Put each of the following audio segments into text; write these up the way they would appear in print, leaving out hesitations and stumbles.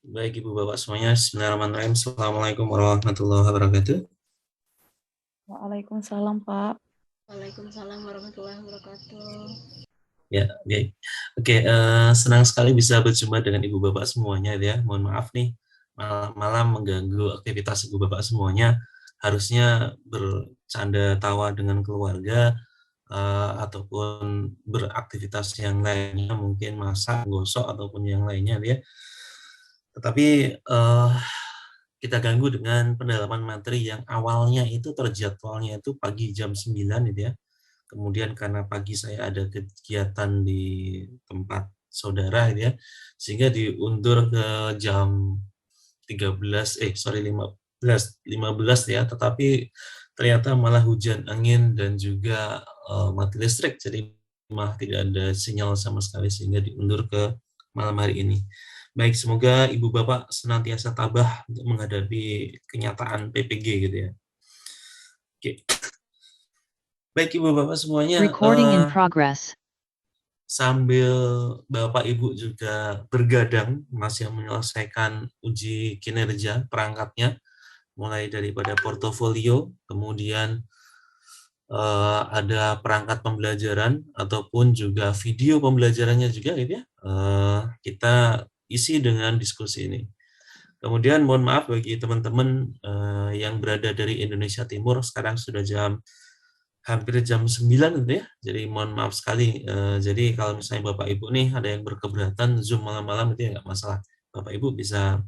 Baik Ibu Bapak semuanya, Bismillahirrahmanirrahim. Assalamualaikum warahmatullahi wabarakatuh. Waalaikumsalam, Pak. Waalaikumsalam warahmatullahi wabarakatuh. Ya, baik. Oke, senang sekali bisa berjumpa dengan Ibu Bapak semuanya ya. Mohon maaf nih, malam-malam mengganggu aktivitas Ibu Bapak semuanya. Harusnya bercanda tawa dengan keluarga ataupun beraktivitas yang lainnya, mungkin masak, gosok ataupun yang lainnya ya. Tetapi kita ganggu dengan pendalaman materi yang awalnya itu terjadwalnya itu pagi jam 9 gitu ya. Kemudian karena pagi saya ada kegiatan di tempat saudara gitu ya, sehingga diundur ke jam 15 ya, tetapi ternyata malah hujan angin dan juga mati listrik, jadi malah tidak ada sinyal sama sekali sehingga diundur ke malam hari ini. Baik, semoga Ibu Bapak senantiasa tabah untuk menghadapi kenyataan PPG gitu ya. Oke. Baik Ibu Bapak semuanya, Recording in progress. sambil Bapak Ibu juga bergadang masih menyelesaikan uji kinerja perangkatnya, mulai daripada portofolio, kemudian ada perangkat pembelajaran ataupun juga video pembelajarannya juga gitu ya. Kita isi dengan diskusi ini. Kemudian mohon maaf bagi teman-teman yang berada dari Indonesia Timur, sekarang sudah hampir jam 9 gitu ya. Jadi mohon maaf sekali. Jadi kalau misalnya Bapak Ibu nih ada yang berkeberatan Zoom malam-malam itu ya nggak masalah. Bapak Ibu bisa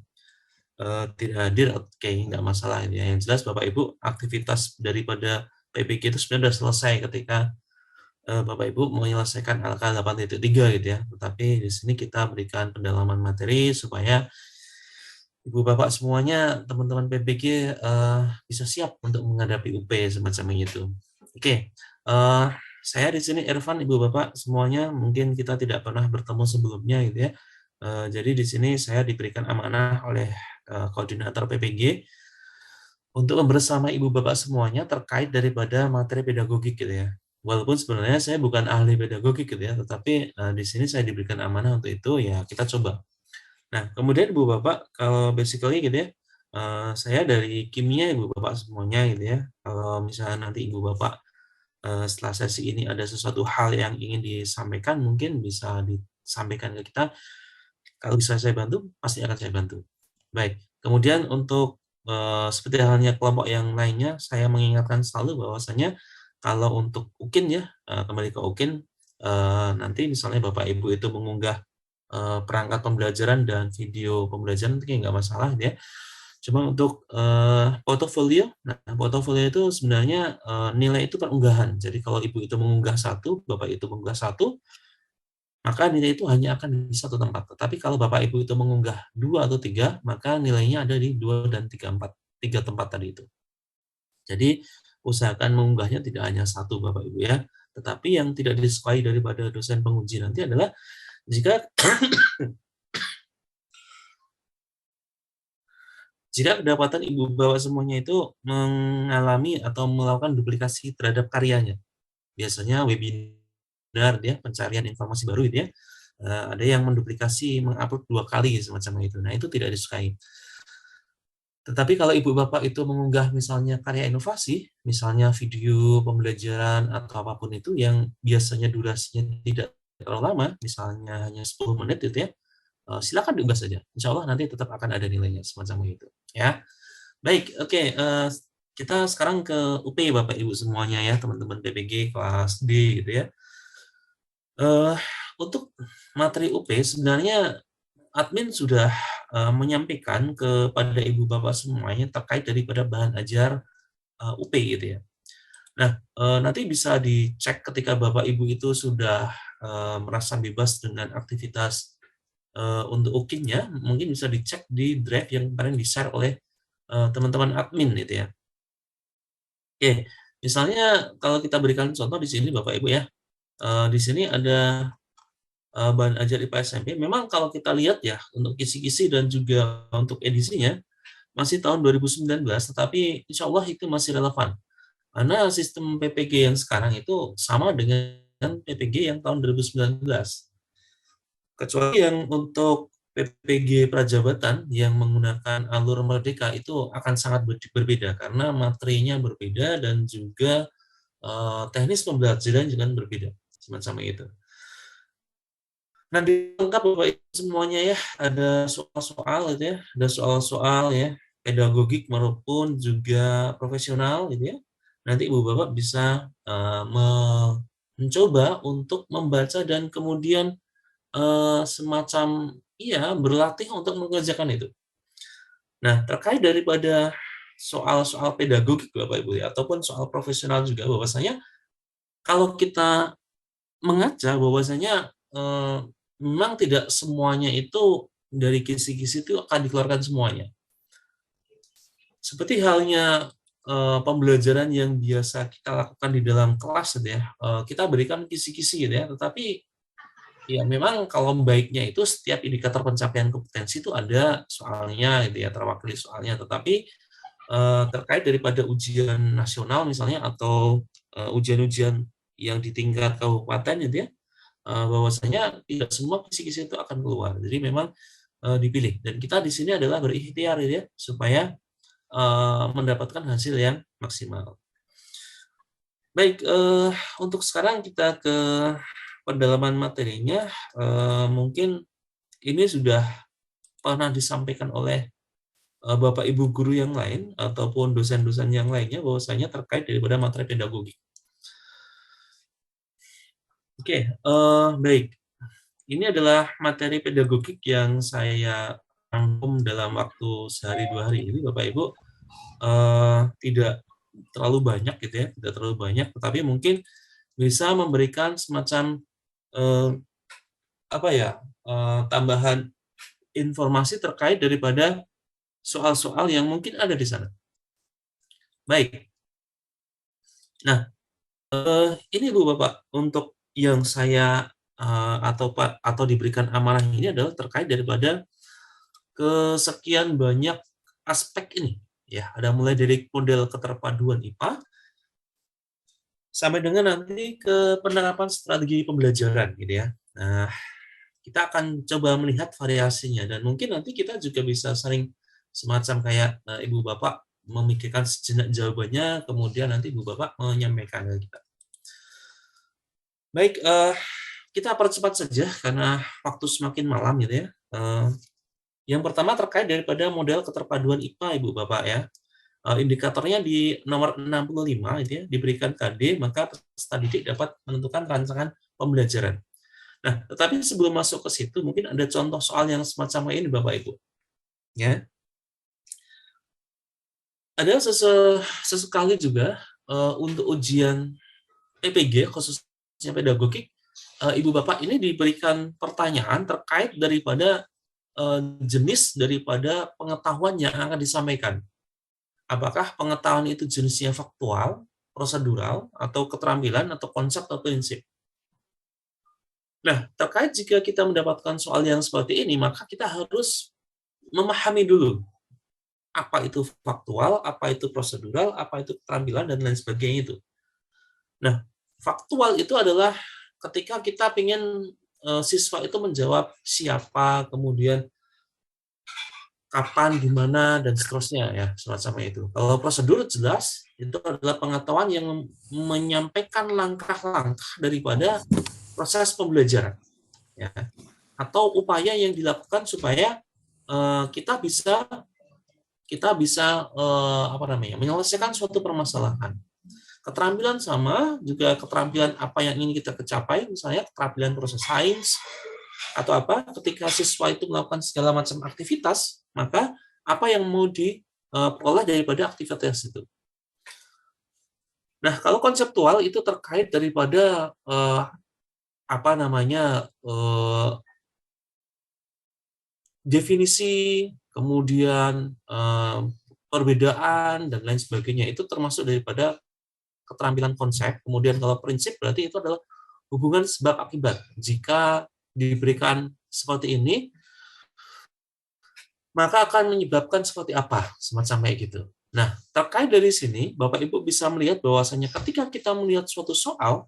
tidak hadir, oke, nggak masalah ya. Yang jelas Bapak Ibu aktivitas daripada PPG itu sebenarnya sudah selesai ketika Bapak Ibu menyelesaikan LK 8.3 gitu ya. Tetapi di sini kita berikan pendalaman materi supaya Ibu Bapak semuanya, teman-teman PPG bisa siap untuk menghadapi UP semacam itu. Oke, saya di sini Irfan, Ibu Bapak semuanya, mungkin kita tidak pernah bertemu sebelumnya gitu ya. Jadi di sini saya diberikan amanah oleh koordinator PPG untuk bersama Ibu Bapak semuanya terkait daripada materi pedagogik gitu ya. Walaupun sebenarnya saya bukan ahli pedagogik gitu ya, tetapi di sini saya diberikan amanah untuk itu, ya kita coba. Nah, kemudian Ibu Bapak, kalau basically gitu ya, saya dari kimia Ibu Bapak semuanya gitu ya. Kalau misalnya nanti Ibu Bapak setelah sesi ini ada sesuatu hal yang ingin disampaikan, mungkin bisa disampaikan ke kita. Kalau bisa saya bantu, pasti akan saya bantu. Baik, kemudian untuk seperti halnya kelompok yang lainnya, saya mengingatkan selalu bahwasanya kalau untuk UKIN ya, kembali ke UKIN, nanti misalnya Bapak Ibu itu mengunggah perangkat pembelajaran dan video pembelajaran itu nggak masalah ya. Cuma untuk portofolio, nah portofolio itu sebenarnya nilai itu per unggahan. Jadi kalau Ibu itu mengunggah satu, Bapak itu mengunggah satu, maka nilai itu hanya akan di satu tempat. Tetapi kalau Bapak Ibu itu mengunggah 2 atau 3, maka nilainya ada di 2 dan 3 tempat tadi itu. Jadi usahakan mengunggahnya tidak hanya satu Bapak Ibu ya, tetapi yang tidak disukai daripada dosen penguji nanti adalah jika kedapatan Ibu Bapak semuanya itu mengalami atau melakukan duplikasi terhadap karyanya. Biasanya webinar ya, pencarian informasi baru itu ya, ada yang menduplikasi, mengupload 2 kali semacam itu. Nah, itu tidak disukai. Tetapi kalau Ibu Bapak itu mengunggah misalnya karya inovasi, misalnya video pembelajaran atau apapun itu yang biasanya durasinya tidak terlalu lama, misalnya hanya 10 menit gitu ya, silakan diunggah saja. Insya Allah nanti tetap akan ada nilainya semacam itu. Ya, baik, oke. Kita sekarang ke UP Bapak Ibu semuanya ya, teman-teman PPG kelas D gitu ya. Untuk materi UP sebenarnya admin sudah menyampaikan kepada Ibu Bapak semuanya terkait daripada bahan ajar UP gitu ya. Nah, nanti bisa dicek ketika Bapak Ibu itu sudah merasa bebas dengan aktivitas untuk UKIN-nya, mungkin bisa dicek di drive yang kemarin di-share oleh teman-teman admin gitu ya. Oke, misalnya kalau kita berikan contoh di sini Bapak Ibu ya, di sini ada bahan ajar IPA SMP. Memang kalau kita lihat ya, untuk kisi-kisi dan juga untuk edisinya, masih tahun 2019, tetapi insya Allah itu masih relevan. Karena sistem PPG yang sekarang itu sama dengan PPG yang tahun 2019. Kecuali yang untuk PPG Prajabatan yang menggunakan alur Merdeka itu akan sangat berbeda karena materinya berbeda dan juga teknis pembelajaran juga berbeda, semacam itu. Nah, dilengkap Bapak Ibu semuanya ya, ada soal-soal gitu ya, ada soal-soal ya, pedagogik maupun juga profesional gitu ya. Nanti Ibu Bapak bisa mencoba untuk membaca dan kemudian semacam berlatih untuk mengerjakan itu. Nah, terkait daripada soal-soal pedagogik Bapak Ibu ya, ataupun soal profesional juga bahwasanya kalau kita mengaca bahwasanya memang tidak semuanya itu dari kisi-kisi itu akan dikeluarkan semuanya. Seperti halnya pembelajaran yang biasa kita lakukan di dalam kelas gitu ya, kita berikan kisi-kisi gitu ya, tetapi ya memang kalau baiknya itu setiap indikator pencapaian kompetensi itu ada soalnya gitu ya, terwakili soalnya, tetapi terkait daripada ujian nasional misalnya atau ujian-ujian yang di tingkat kabupaten gitu ya, bahwasanya tidak semua kisi-kisi itu akan keluar. Jadi memang dipilih dan kita di sini adalah berikhtiar gitu ya supaya mendapatkan hasil yang maksimal. Baik, untuk sekarang kita ke pendalaman materinya. Mungkin ini sudah pernah disampaikan oleh Bapak Ibu guru yang lain ataupun dosen-dosen yang lainnya bahwasanya terkait daripada materi pedagogik. Oke, baik. Ini adalah materi pedagogik yang saya rangkum dalam waktu sehari 2 hari ini, Bapak Ibu. Tidak terlalu banyak gitu ya, tidak terlalu banyak, tetapi mungkin bisa memberikan semacam tambahan informasi terkait daripada soal-soal yang mungkin ada di sana. Baik. Nah, ini Bu Bapak, untuk yang saya atau diberikan amanah ini adalah terkait daripada kesekian banyak aspek ini. Ya, ada mulai dari model keterpaduan IPA sampai dengan nanti ke penerapan strategi pembelajaran gitu ya. Nah, kita akan coba melihat variasinya dan mungkin nanti kita juga bisa sering semacam kayak Ibu Bapak memikirkan sejenak jawabannya, kemudian nanti Ibu Bapak menyampaikan ke kita. Baik, kita percepat saja karena waktu semakin malam gitu ya. Yang pertama terkait daripada model keterpaduan IPA Ibu Bapak ya. Indikatornya di nomor 65 itu ya, diberikan KD, maka peserta didik dapat menentukan rancangan pembelajaran. Nah, tetapi sebelum masuk ke situ, mungkin ada contoh soal yang semacam ini, Bapak Ibu. Ya. Ada sesekali juga untuk ujian PPG, khususnya pedagogik, Ibu Bapak ini diberikan pertanyaan terkait daripada jenis daripada pengetahuan yang akan disampaikan. Apakah pengetahuan itu jenisnya faktual, prosedural, atau keterampilan, atau konsep, atau prinsip. Nah, terkait jika kita mendapatkan soal yang seperti ini, maka kita harus memahami dulu apa itu faktual, apa itu prosedural, apa itu keterampilan, dan lain sebagainya itu. Nah, faktual itu adalah ketika kita ingin siswa itu menjawab siapa, kemudian kapan, di mana, dan seterusnya ya, semacam itu. Kalau prosedur jelas itu adalah pengetahuan yang menyampaikan langkah-langkah daripada proses pembelajaran, ya, atau upaya yang dilakukan supaya kita bisa menyelesaikan suatu permasalahan. Keterampilan sama juga keterampilan apa yang ingin kita capai, misalnya keterampilan proses sains atau apa, ketika siswa itu melakukan segala macam aktivitas, maka apa yang mau diperoleh daripada aktivitas itu. Nah, kalau konseptual itu terkait daripada definisi, kemudian perbedaan dan lain sebagainya, itu termasuk daripada keterampilan konsep. Kemudian kalau prinsip berarti itu adalah hubungan sebab akibat. Jika diberikan seperti ini, maka akan menyebabkan seperti apa, semacam kayak gitu. Nah, terkait dari sini, Bapak Ibu bisa melihat bahwasanya ketika kita melihat suatu soal,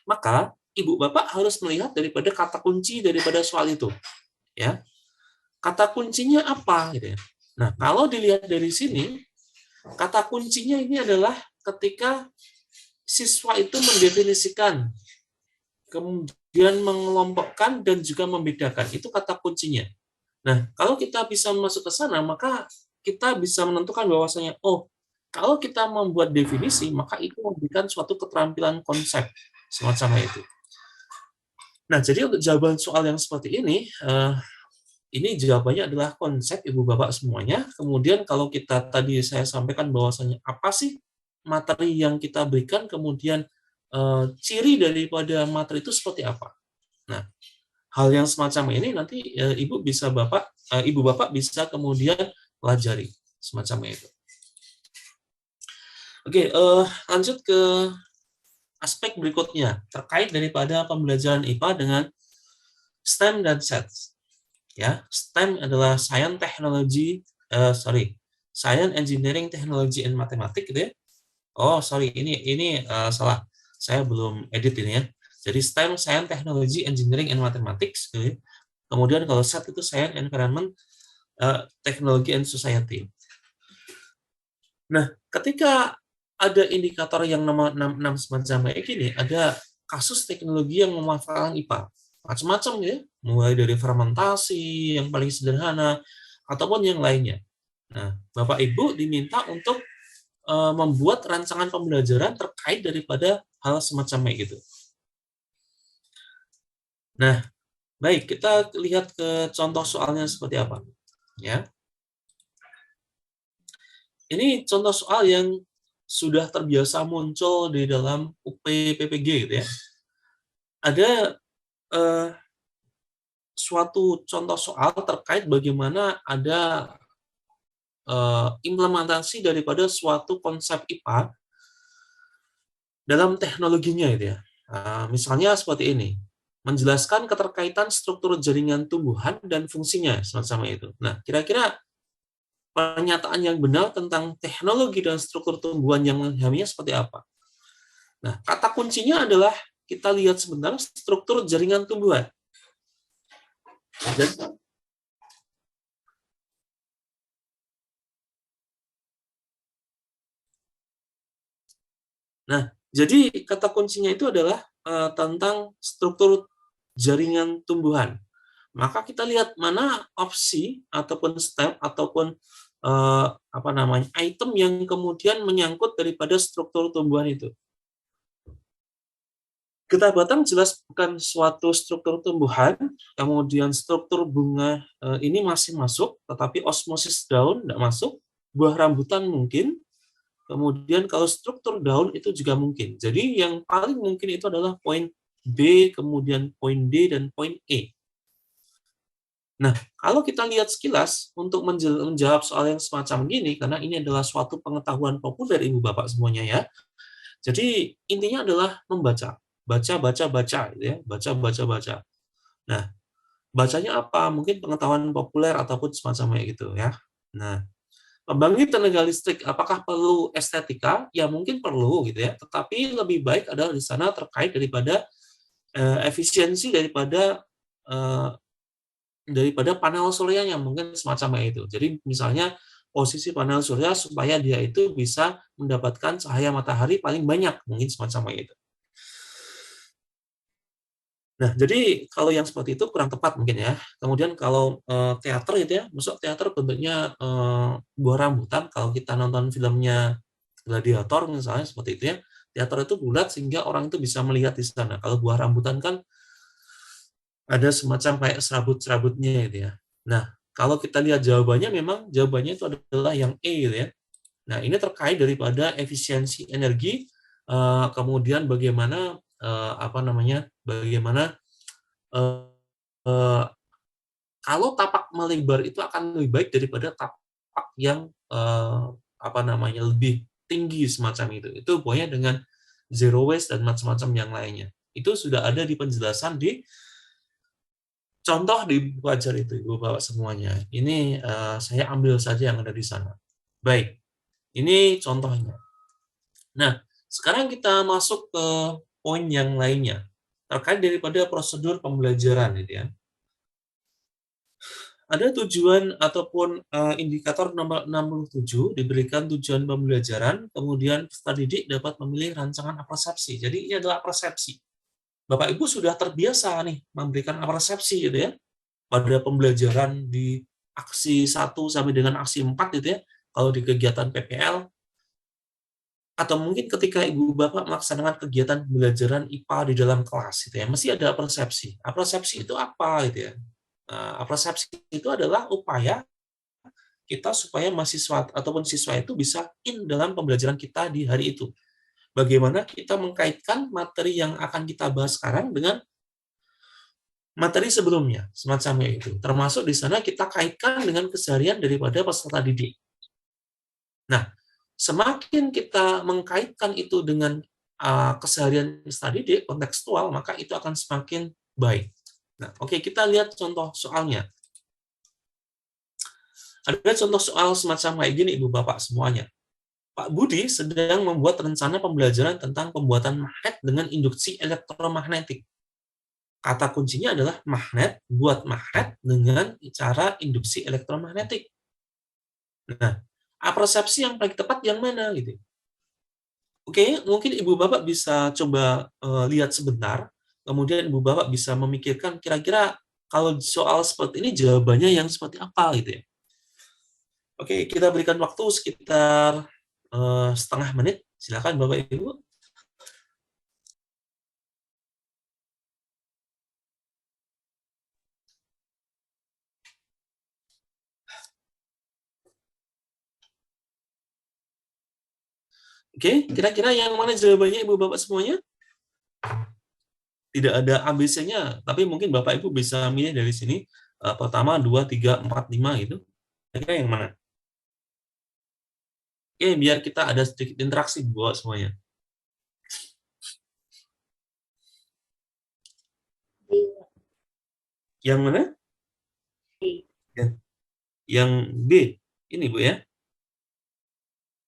maka Ibu Bapak harus melihat daripada kata kunci daripada soal itu, ya. kata kuncinya apa gitu ya. Nah, kalau dilihat dari sini, kata kuncinya ini adalah ketika siswa itu mendefinisikan, kemudian mengelompokkan dan juga membedakan. Itu kata kuncinya. Nah, kalau kita bisa masuk ke sana, maka kita bisa menentukan bahwasanya, oh, kalau kita membuat definisi, maka itu memberikan suatu keterampilan konsep semacam itu. Nah, jadi untuk jawaban soal yang seperti ini jawabannya adalah konsep Ibu Bapak semuanya. Kemudian kalau kita tadi saya sampaikan bahwasanya apa sih materi yang kita berikan, kemudian ciri daripada materi itu seperti apa. Nah, hal yang semacam ini nanti Ibu Bapak bisa kemudian pelajari semacam itu. Oke, lanjut ke aspek berikutnya terkait daripada pembelajaran IPA dengan STEM dan SETS. Ya, STEM adalah Science, Engineering, Technology, and Mathematics gitu ya. Oh, sorry, ini salah. Saya belum edit ini ya. Jadi STEM, Science, Technology, Engineering, and Mathematics gitu ya. Kemudian kalau SET itu Science, Environment, Technology, and Society. Nah, ketika ada indikator yang nomor 6 semacam kayak gini, ada kasus teknologi yang memanfaatkan IPA. Macam-macam ya, mulai dari fermentasi yang paling sederhana, ataupun yang lainnya. Nah, Bapak Ibu diminta untuk membuat rancangan pembelajaran terkait daripada hal semacam itu. Nah, baik, kita lihat ke contoh soalnya seperti apa. Ya, ini contoh soal yang sudah terbiasa muncul di dalam UP PPG gitu ya. Ada suatu contoh soal terkait bagaimana ada implementasi daripada suatu konsep IPA dalam teknologinya gitu ya. Misalnya seperti ini, menjelaskan keterkaitan struktur jaringan tumbuhan dan fungsinya semacam itu. Nah, kira-kira pernyataan yang benar tentang teknologi dan struktur tumbuhan yang memahaminya seperti apa? Nah, kata kuncinya adalah kita lihat sebentar struktur jaringan tumbuhan. Nah, jadi kata kuncinya itu adalah tentang struktur jaringan tumbuhan. Maka kita lihat mana opsi ataupun step ataupun item yang kemudian menyangkut daripada struktur tumbuhan itu. Getah batang jelas bukan suatu struktur tumbuhan, kemudian struktur bunga ini masih masuk, tetapi osmosis daun tidak masuk, buah rambutan mungkin, kemudian kalau struktur daun itu juga mungkin. Jadi yang paling mungkin itu adalah poin B, kemudian poin D, dan poin E. Nah, kalau kita lihat sekilas, untuk menjawab soal yang semacam ini, karena ini adalah suatu pengetahuan populer Ibu Bapak semuanya ya, jadi intinya adalah membaca. Baca, gitu ya. Baca. Nah, bacanya apa? Mungkin pengetahuan populer ataupun semacamnya gitu ya. Nah, pembangkit tenaga listrik, apakah perlu estetika? Ya mungkin perlu gitu ya, tetapi lebih baik adalah di sana terkait daripada efisiensi daripada panel suryanya, mungkin semacam itu. Jadi misalnya posisi panel surya supaya dia itu bisa mendapatkan cahaya matahari paling banyak, mungkin semacam itu. Nah, jadi kalau yang seperti itu kurang tepat mungkin ya. Kemudian kalau teater gitu ya, masuk teater bentuknya buah rambutan. Kalau kita nonton filmnya Gladiator misalnya seperti itu ya, teater itu bulat sehingga orang itu bisa melihat di sana. Kalau buah rambutan kan ada semacam kayak serabut-serabutnya gitu ya. Nah, kalau kita lihat jawabannya, memang jawabannya itu adalah yang E gitu ya. Nah, ini terkait daripada efisiensi energi, kemudian bagaimana bagaimana kalau tapak melebar itu akan lebih baik daripada tapak yang lebih tinggi semacam itu. Itu pokoknya dengan zero waste dan macam-macam yang lainnya. Itu sudah ada di penjelasan di contoh di buku ajar itu, Ibu Bapak semuanya. Ini saya ambil saja yang ada di sana. Baik, ini contohnya. Nah, sekarang kita masuk ke poin yang lainnya terkait daripada prosedur pembelajaran gitu ya. Ada tujuan ataupun indikator nomor 67 diberikan tujuan pembelajaran, kemudian peserta didik dapat memilih rancangan persepsi. Jadi ini adalah persepsi. Bapak Ibu sudah terbiasa nih memberikan persepsi gitu ya pada pembelajaran di aksi 1 sampai dengan aksi 4 gitu ya. Kalau di kegiatan PPL atau mungkin ketika Ibu Bapak melaksanakan kegiatan pembelajaran IPA di dalam kelas gitu ya, mesti ada persepsi. Persepsi itu apa gitu ya? Persepsi itu adalah upaya kita supaya mahasiswa ataupun siswa itu bisa in dalam pembelajaran kita di hari itu. Bagaimana kita mengkaitkan materi yang akan kita bahas sekarang dengan materi sebelumnya, semacamnya itu. Termasuk di sana kita kaitkan dengan keseharian daripada peserta didik. Nah, semakin kita mengkaitkan itu dengan keseharian peserta didik, kontekstual, maka itu akan semakin baik. Nah, oke, kita lihat contoh soalnya. Ada contoh soal semacam kayak gini, Ibu Bapak semuanya. Pak Budi sedang membuat rencana pembelajaran tentang pembuatan magnet dengan induksi elektromagnetik. Kata kuncinya adalah magnet, buat magnet dengan cara induksi elektromagnetik. Nah, persepsi yang paling tepat yang mana gitu? Oke, mungkin Ibu Bapak bisa coba lihat sebentar, kemudian Ibu Bapak bisa memikirkan kira-kira kalau soal seperti ini jawabannya yang seperti apa gitu ya. Oke, kita berikan waktu sekitar setengah menit. Silakan Bapak Ibu. Oke, kira-kira yang mana jawabannya Ibu Bapak semuanya? Tidak ada ABC-nya, tapi mungkin Bapak Ibu bisa milih dari sini pertama, 2, 3, 4, 5 gitu. Kira-kira yang mana? Oke, biar kita ada sedikit interaksi buat semuanya. Yang mana? Yang B. Ini Bu ya.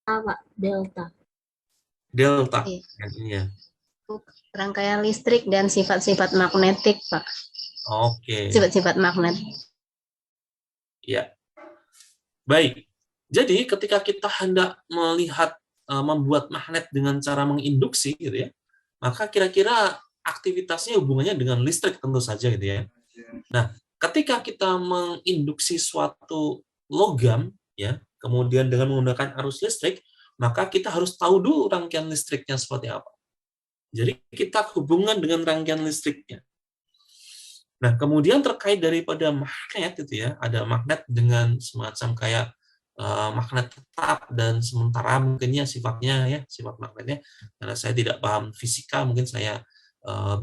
Pak, delta. Delta. Yang ini ya. Rangkaian listrik dan sifat-sifat magnetik, Pak. Oke. Sifat-sifat magnet. Ya. Baik. Jadi ketika kita hendak melihat membuat magnet dengan cara menginduksi gitu ya, maka kira-kira aktivitasnya hubungannya dengan listrik tentu saja gitu ya. Nah, ketika kita menginduksi suatu logam ya, kemudian dengan menggunakan arus listrik, maka kita harus tahu dulu rangkaian listriknya seperti apa. Jadi kita hubungan dengan rangkaian listriknya. Nah, kemudian terkait daripada magnet itu ya, ada magnet dengan semacam kayak magnet tetap dan sementara mungkinnya sifatnya ya, sifat magnetnya karena saya tidak paham fisika, mungkin saya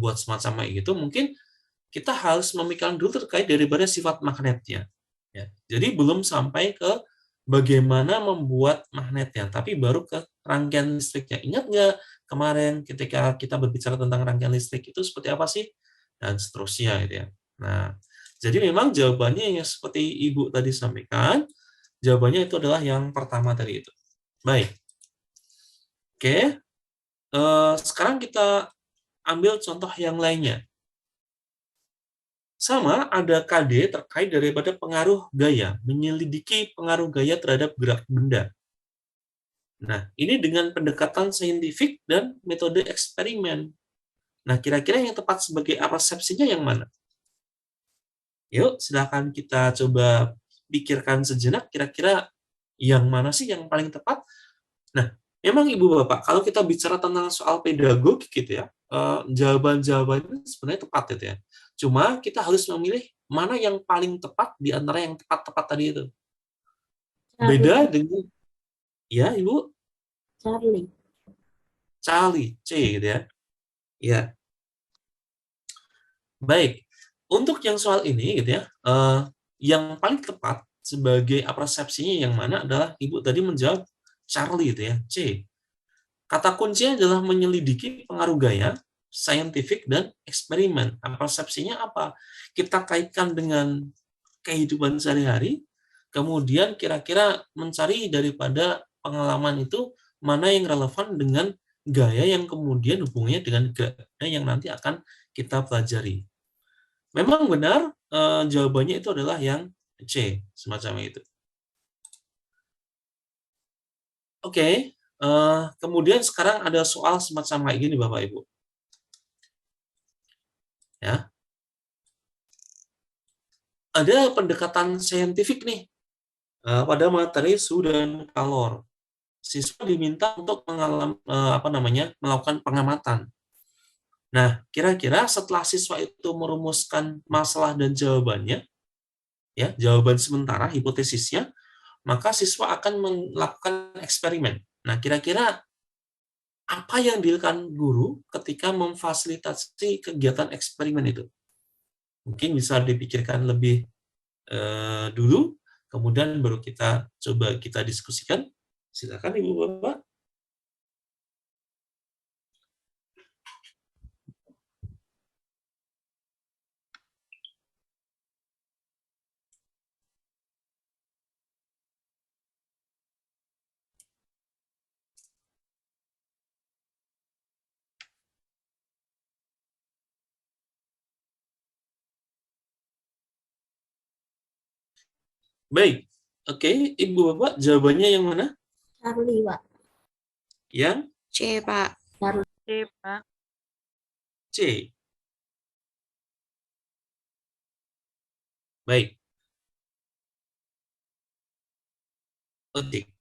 buat semacam kayak gitu, mungkin kita harus memikirkan dulu terkait daripada sifat magnetnya. Ya. Jadi belum sampai ke bagaimana membuat magnetnya, tapi baru ke rangkaian listriknya. Ingat nggak kemarin ketika kita berbicara tentang rangkaian listrik itu seperti apa sih? Dan seterusnya gitu ya. Nah, jadi memang jawabannya yang seperti Ibu tadi sampaikan, jawabannya itu adalah yang pertama tadi itu. Baik. Oke. Sekarang kita ambil contoh yang lainnya. Sama ada KD terkait daripada pengaruh gaya, menyelidiki pengaruh gaya terhadap gerak benda. Nah, ini dengan pendekatan saintifik dan metode eksperimen. Nah, kira-kira yang tepat sebagai persepsinya yang mana? Yuk, silakan kita coba pikirkan sejenak, kira-kira yang mana sih yang paling tepat? Nah, memang Ibu Bapak, kalau kita bicara tentang soal pedagogik gitu ya, jawaban-jawabannya sebenarnya tepat gitu ya. Cuma kita harus memilih mana yang paling tepat di antara yang tepat-tepat tadi itu. Beda dengan, ya Ibu? Charlie, C gitu ya. Ya. Baik. Untuk yang soal ini gitu ya, yang paling tepat sebagai persepsinya yang mana adalah Ibu tadi menjawab Charlie itu ya, C. Kata kuncinya adalah menyelidiki pengaruh gaya, saintifik, dan eksperimen. Persepsinya apa? Kita kaitkan dengan kehidupan sehari-hari, kemudian kira-kira mencari daripada pengalaman itu mana yang relevan dengan gaya yang kemudian hubungannya dengan gaya yang nanti akan kita pelajari. Memang benar jawabannya itu adalah yang C, semacam itu. Oke, kemudian sekarang ada soal semacam kayak gini Bapak Ibu. Ya. Ada pendekatan saintifik nih pada materi suhu dan kalor. Siswa diminta untuk melakukan pengamatan. Nah, kira-kira setelah siswa itu merumuskan masalah dan jawabannya, ya, jawaban sementara, hipotesisnya, maka siswa akan melakukan eksperimen. Nah, kira-kira apa yang dilakukan guru ketika memfasilitasi kegiatan eksperimen itu? Mungkin bisa dipikirkan lebih dulu, kemudian baru kita coba kita diskusikan. Silakan Ibu Bapak. Baik, oke, Ibu Bapak, jawabannya yang mana? Charlie, Pak. Yang C, Pak. C, Pak. C. Baik.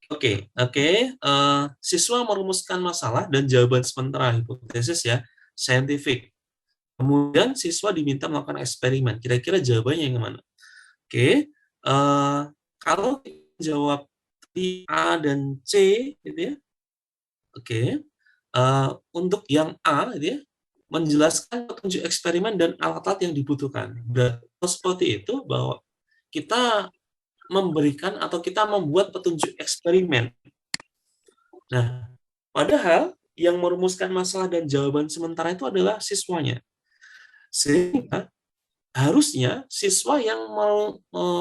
Oke. Siswa merumuskan masalah dan jawaban sementara, hipotesis ya, saintifik. Kemudian siswa diminta melakukan eksperimen. Kira-kira jawabannya yang mana? Oke, kalau jawab A dan C, gitu ya. Oke, untuk yang A, gitu ya, menjelaskan petunjuk eksperimen dan alat-alat yang dibutuhkan. Berarti seperti itu bahwa kita memberikan atau kita membuat petunjuk eksperimen. Nah, padahal yang merumuskan masalah dan jawaban sementara itu adalah siswanya. Sehingga harusnya siswa yang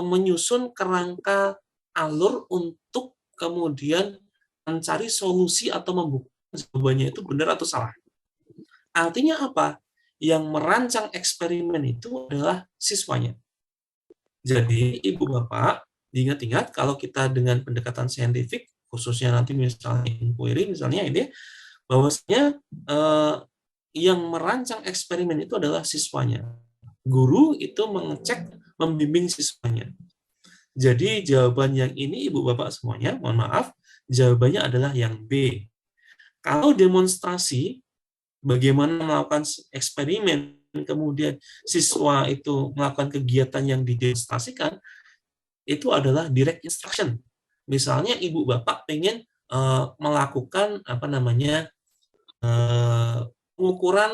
menyusun kerangka alur untuk kemudian mencari solusi atau membuktikan jawabannya itu benar atau salah. Artinya apa? Yang merancang eksperimen itu adalah siswanya. Jadi, Ibu Bapak, diingat-ingat kalau kita dengan pendekatan saintifik, khususnya nanti misalnya inquiry, misalnya ini, bahwasanya yang merancang eksperimen itu adalah siswanya. Guru itu mengecek, membimbing siswanya. Jadi jawaban yang ini Ibu Bapak semuanya, mohon maaf, jawabannya adalah yang B. Kalau demonstrasi, bagaimana melakukan eksperimen, kemudian siswa itu melakukan kegiatan yang didemonstrasikan, itu adalah direct instruction. Misalnya Ibu Bapak pengen melakukan pengukuran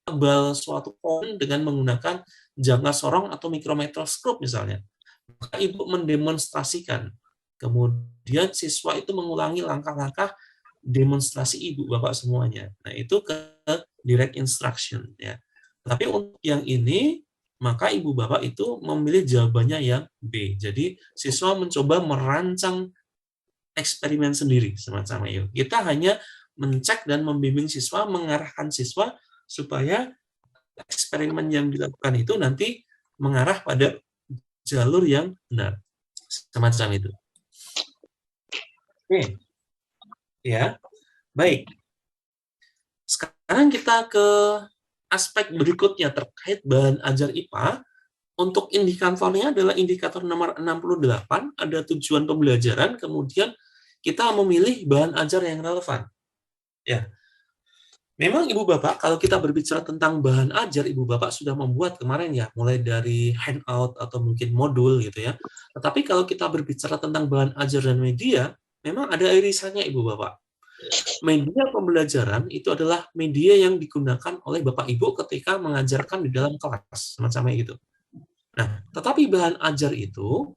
tebal suatu pohon dengan menggunakan jangka sorong atau mikrometroskop misalnya. Maka Ibu mendemonstrasikan. Kemudian siswa itu mengulangi langkah-langkah demonstrasi Ibu Bapak semuanya. Nah, itu ke direct instruction ya. Tapi untuk yang ini maka Ibu Bapak itu memilih jawabannya yang B. Jadi siswa mencoba merancang eksperimen sendiri semacam itu. Kita hanya mencek dan membimbing siswa, mengarahkan siswa supaya eksperimen yang dilakukan itu nanti mengarah pada jalur yang benar. Semacam itu. Oke. Ya. Baik. Sekarang kita ke aspek berikutnya terkait bahan ajar IPA. Untuk indikatornya adalah indikator nomor 68, ada tujuan pembelajaran, kemudian kita memilih bahan ajar yang relevan. Ya. Memang Ibu Bapak, kalau kita berbicara tentang bahan ajar, Ibu Bapak sudah membuat kemarin ya, mulai dari handout atau mungkin modul gitu ya. Tetapi kalau kita berbicara tentang bahan ajar dan media, memang ada irisannya Ibu Bapak. Media pembelajaran itu adalah media yang digunakan oleh Bapak Ibu ketika mengajarkan di dalam kelas, semacamnya gitu. Nah, tetapi bahan ajar itu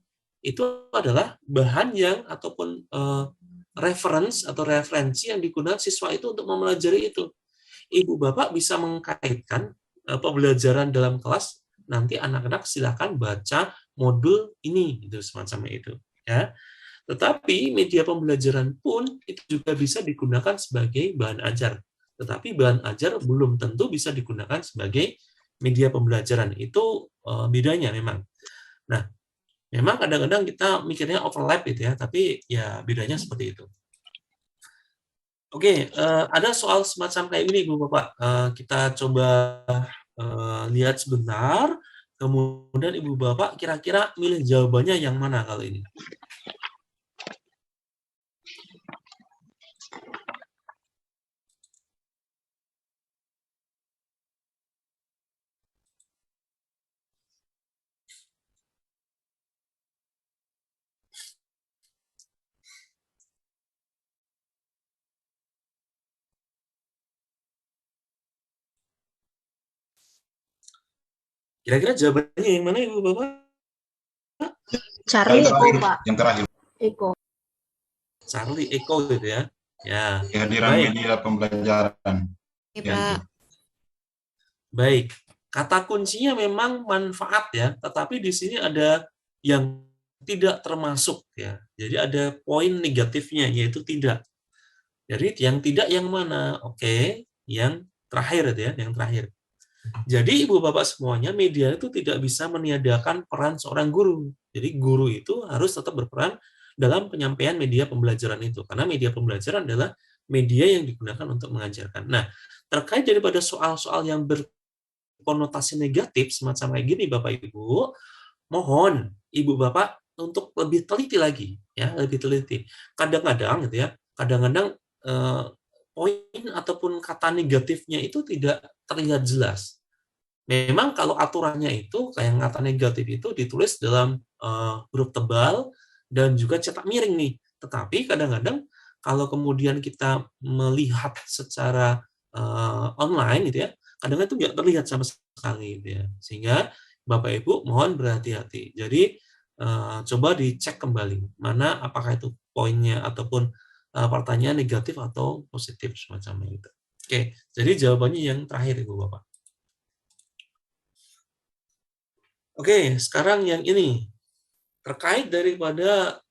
adalah bahan yang ataupun reference atau referensi yang digunakan siswa itu untuk mempelajari itu. Ibu Bapak bisa mengkaitkan pembelajaran dalam kelas, nanti anak-anak silakan baca modul ini, itu semacam itu. Ya. Tetapi media pembelajaran pun itu juga bisa digunakan sebagai bahan ajar. Tetapi bahan ajar belum tentu bisa digunakan sebagai media pembelajaran. Itu bedanya memang. Nah, Memang kadang-kadang kita mikirnya overlap gitu ya, tapi ya bedanya seperti itu. Oke, ada soal semacam kayak ini, Bu Bapak. Kita coba lihat sebentar, kemudian Ibu Bapak kira-kira milih jawabannya yang mana kali ini? Kira-kira jawabannya yang mana, Ibu Bapak? Charlie Eko, Pak. Yang terakhir. Eko. Charlie Eko gitu ya. Ya. Kehadiran Baik. media pembelajaran. Pak. Baik. Kata kuncinya memang manfaat ya, tetapi di sini ada yang tidak termasuk ya. Jadi ada poin negatifnya yaitu tidak. Jadi yang tidak yang mana? Oke, yang terakhir ya, yang terakhir. Jadi Ibu Bapak semuanya, media itu tidak bisa meniadakan peran seorang guru. Jadi guru itu harus tetap berperan dalam penyampaian media pembelajaran itu. Karena media pembelajaran adalah media yang digunakan untuk mengajarkan. Nah, terkait daripada soal-soal yang berkonotasi negatif semacam kayak gini Bapak Ibu, mohon Ibu Bapak untuk lebih teliti lagi ya, lebih teliti. Kadang-kadang gitu ya, kadang-kadang poin ataupun kata negatifnya itu tidak terlihat jelas. Memang kalau aturannya itu kayak kata negatif itu ditulis dalam huruf tebal dan juga cetak miring nih. Tetapi kadang-kadang kalau kemudian kita melihat secara online gitu ya, kadang-kadang itu nggak terlihat sama sekali gitu ya. Sehingga Bapak Ibu mohon berhati-hati. Jadi coba dicek kembali mana apakah itu poinnya ataupun pertanyaan negatif atau positif semacam itu. Oke, jadi jawabannya yang terakhir Ibu Bapak. Oke, sekarang yang ini terkait daripada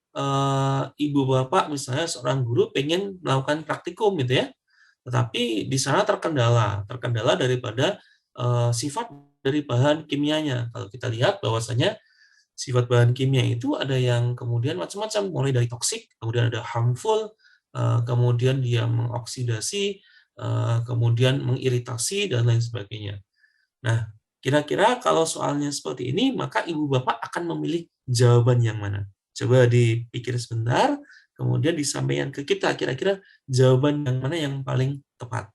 Ibu Bapak misalnya seorang guru pengen melakukan praktikum gitu ya, tetapi di sana terkendala daripada sifat dari bahan kimianya. Kalau kita lihat bahwasanya sifat bahan kimia itu ada yang kemudian macam-macam, mulai dari toksik, kemudian ada harmful, kemudian dia mengoksidasi, kemudian mengiritasi dan lain sebagainya. Nah, kira-kira kalau soalnya seperti ini, maka Ibu Bapak akan memilih jawaban yang mana? Coba dipikir sebentar, kemudian disampaikan ke kita, kira-kira jawaban yang mana yang paling tepat.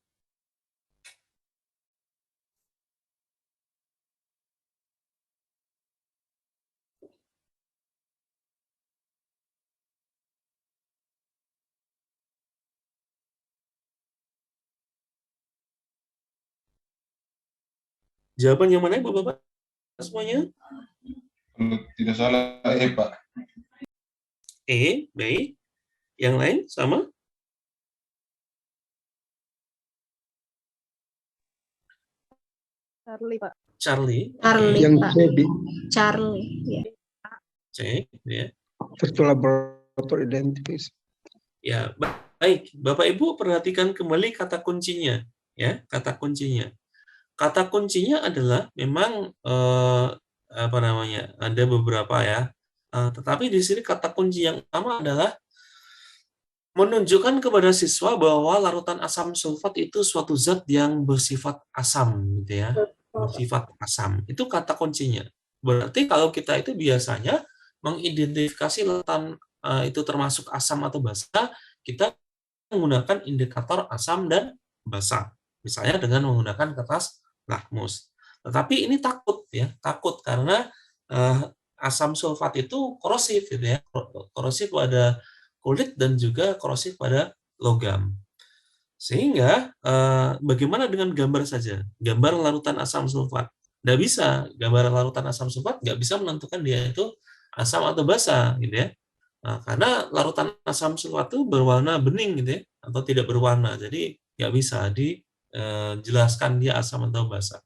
Jawaban yang mana Ibu Bapak semuanya? Kalau tidak salah, Pak. Baik. Yang lain sama? Charlie, Pak. Charlie. Charlie, Yang Pak. C, Charlie, ya. C, ya. virtual laboratory identification. Ya, baik. Bapak Ibu perhatikan kembali kata kuncinya, ya, kata kuncinya. Kata kuncinya adalah memang apa namanya? Ada beberapa ya. Tetapi di sini kata kunci yang utama adalah menunjukkan kepada siswa bahwa larutan asam sulfat itu suatu zat yang bersifat asam gitu ya. Bersifat asam. Itu kata kuncinya. Berarti kalau kita itu biasanya mengidentifikasi larutan itu termasuk asam atau basa, kita menggunakan indikator asam dan basa. Misalnya dengan menggunakan kertas lakmus. Tetapi ini takut ya, takut karena asam sulfat itu korosif gitu ya, korosif pada kulit dan juga korosif pada logam. Sehingga bagaimana dengan gambar saja, gambar larutan asam sulfat? Nggak bisa, gambar larutan asam sulfat nggak bisa menentukan dia itu asam atau basa gitu ya. Nah, karena larutan asam sulfat itu berwarna bening gitu ya, atau tidak berwarna, jadi nggak bisa dijelaskan dia asam atau basa.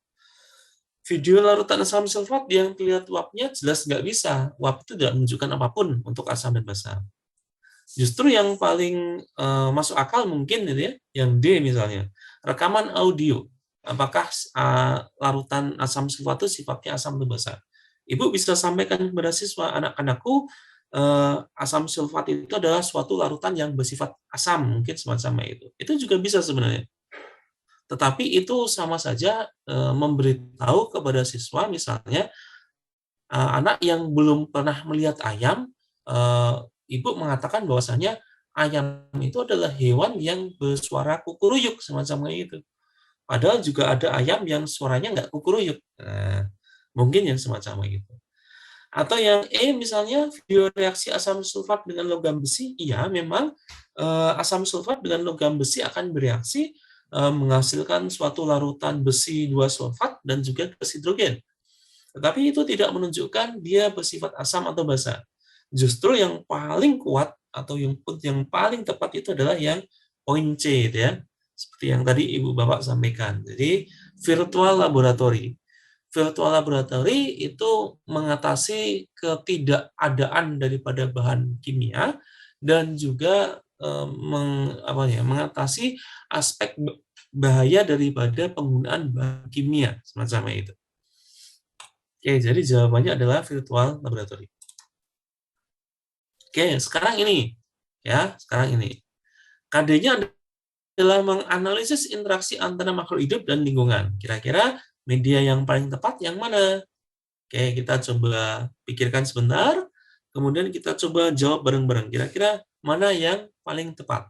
Video larutan asam sulfat yang terlihat uapnya jelas nggak bisa. Uap itu tidak menunjukkan apapun untuk asam dan basa. Justru yang paling masuk akal mungkin gitu ya, yang D misalnya, rekaman audio. Apakah larutan asam sulfat itu sifatnya asam atau basa? Ibu bisa sampaikan kepada siswa, anak-anakku, asam sulfat itu adalah suatu larutan yang bersifat asam, mungkin semacam itu. Itu juga bisa sebenarnya. Tetapi itu sama saja memberitahu kepada siswa, misalnya anak yang belum pernah melihat ayam, ibu mengatakan bahwasanya ayam itu adalah hewan yang bersuara kukuruyuk, semacam itu. Padahal juga ada ayam yang suaranya nggak kukuruyuk. Nah, mungkin yang semacam itu. Atau yang misalnya video reaksi asam sulfat dengan logam besi, iya memang asam sulfat dengan logam besi akan bereaksi menghasilkan suatu larutan besi 2 sulfat dan juga gas hidrogen. Tetapi itu tidak menunjukkan dia bersifat asam atau basa. Justru yang paling kuat atau yang paling tepat itu adalah yang poin C, gitu ya. Seperti yang tadi Ibu Bapak sampaikan. Jadi virtual laboratory. Virtual laboratory itu mengatasi ketidakadaan daripada bahan kimia dan juga mengatasi aspek bahaya daripada penggunaan bahan kimia semacam itu. Oke, jadi jawabannya adalah virtual laboratory. Oke, sekarang ini ya, KD-nya adalah menganalisis interaksi antara makhluk hidup dan lingkungan. Kira-kira media yang paling tepat yang mana? Oke, kita coba pikirkan sebentar, kemudian kita coba jawab bareng-bareng. Kira-kira mana yang paling tepat?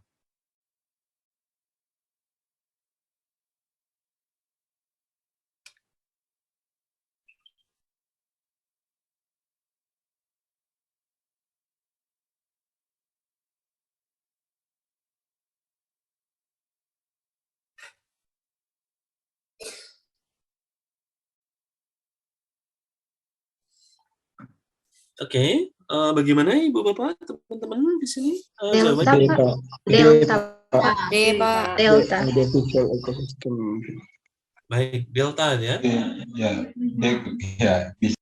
Oke, bagaimana Ibu Bapak, teman-teman di sini Delta, jawabannya? Pak. Delta, Pak. Pak. Delta. Artificial ecosystem. Baik, delta ya. Ya, D ya bisa.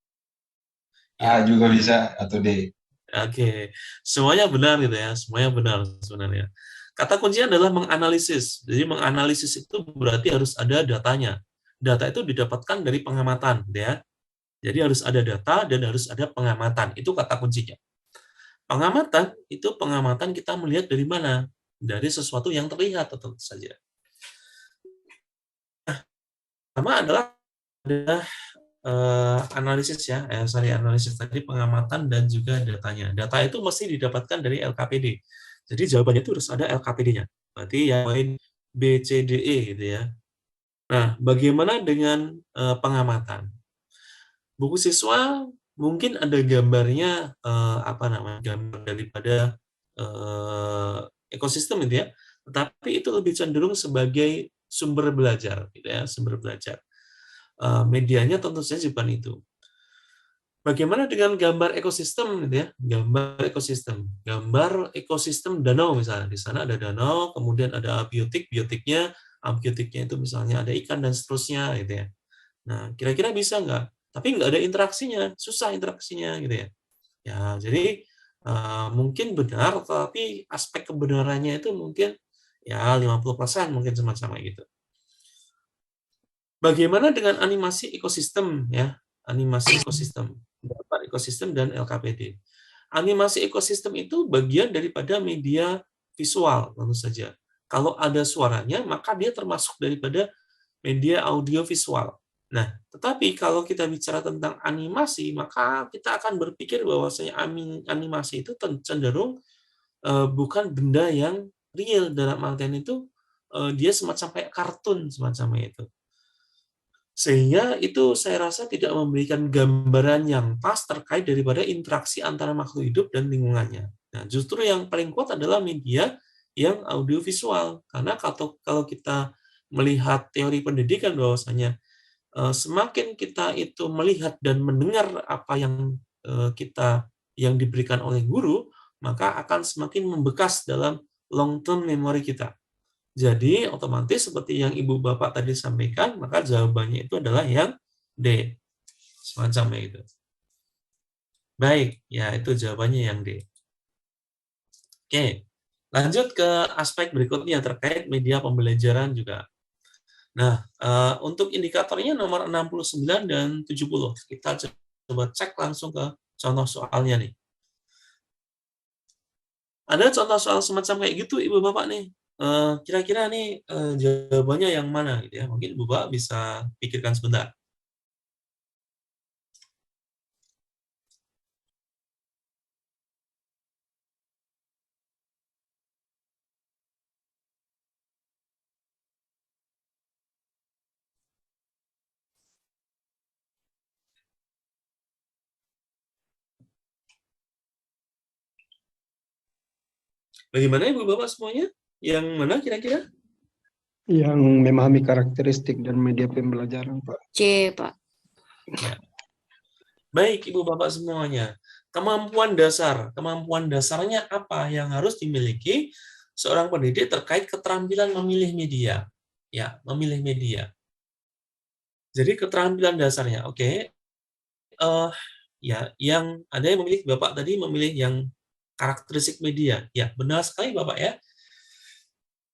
Ya. A juga bisa atau D. Oke, semuanya benar gitu ya, semuanya benar sebenarnya. Kata kuncinya adalah menganalisis. Jadi menganalisis itu berarti harus ada datanya. Data itu didapatkan dari pengamatan, gitu ya. Jadi harus ada data dan harus ada pengamatan. Itu kata kuncinya. Pengamatan itu pengamatan kita melihat dari mana? Dari sesuatu yang terlihat tentu saja. Pertama adalah analisis ya, analisis tadi pengamatan dan juga datanya. Data itu mesti didapatkan dari LKPD. Jadi jawabannya itu harus ada LKPD-nya. Berarti yang poin B, C, D, E gitu ya. Nah, bagaimana dengan pengamatan? Buku siswa mungkin ada gambarnya gambar daripada ekosistem itu ya. Tetapi itu lebih cenderung sebagai sumber belajar gitu ya, sumber belajar. Medianya tentu saja bukan itu. Bagaimana dengan gambar ekosistem gitu ya? Gambar ekosistem danau misalnya. Di sana ada danau, kemudian ada abiotik, biotiknya itu misalnya ada ikan dan seterusnya gitu ya. Nah, kira-kira bisa nggak? Tapi nggak ada interaksinya, susah interaksinya gitu ya. Ya, jadi mungkin benar, tapi aspek kebenarannya itu mungkin ya 50% mungkin semacam itu. Bagaimana dengan animasi ekosistem ya? Animasi ekosistem, gambar ekosistem dan LKPD. Animasi ekosistem itu bagian daripada media visual tentu saja. Kalau ada suaranya, maka dia termasuk daripada media audio visual. Nah, tetapi kalau kita bicara tentang animasi, maka kita akan berpikir bahwasanya animasi itu cenderung bukan benda yang real, dalam artian itu dia semacam kayak kartun semacam itu. Sehingga itu saya rasa tidak memberikan gambaran yang pas terkait daripada interaksi antara makhluk hidup dan lingkungannya. Nah, justru yang paling kuat adalah media yang audiovisual. Karena kalau kita melihat teori pendidikan bahwasanya semakin kita itu melihat dan mendengar apa yang yang diberikan oleh guru, maka akan semakin membekas dalam long term memory kita. Jadi otomatis seperti yang Ibu Bapak tadi sampaikan, maka jawabannya itu adalah yang D. Semacam itu. Baik, ya itu jawabannya yang D. Oke, lanjut ke aspek berikutnya terkait media pembelajaran juga. Nah, untuk indikatornya nomor 69 dan 70. Kita coba cek langsung ke contoh soalnya nih. Ada contoh soal semacam kayak gitu, Ibu Bapak nih. Kira-kira nih jawabannya yang mana gitu ya? Mungkin Ibu Bapak bisa pikirkan sebentar. Bagaimana Ibu Bapak semuanya? Yang mana kira-kira? Yang memahami karakteristik dan media pembelajaran, Pak. C, Pak. Ya. Baik Ibu Bapak semuanya. Kemampuan dasarnya apa yang harus dimiliki seorang pendidik terkait keterampilan memilih media? Ya, memilih media. Jadi keterampilan dasarnya, oke. Ya, yang ada yang memilih Bapak tadi memilih yang karakteristik media. Ya, benar sekali Bapak ya.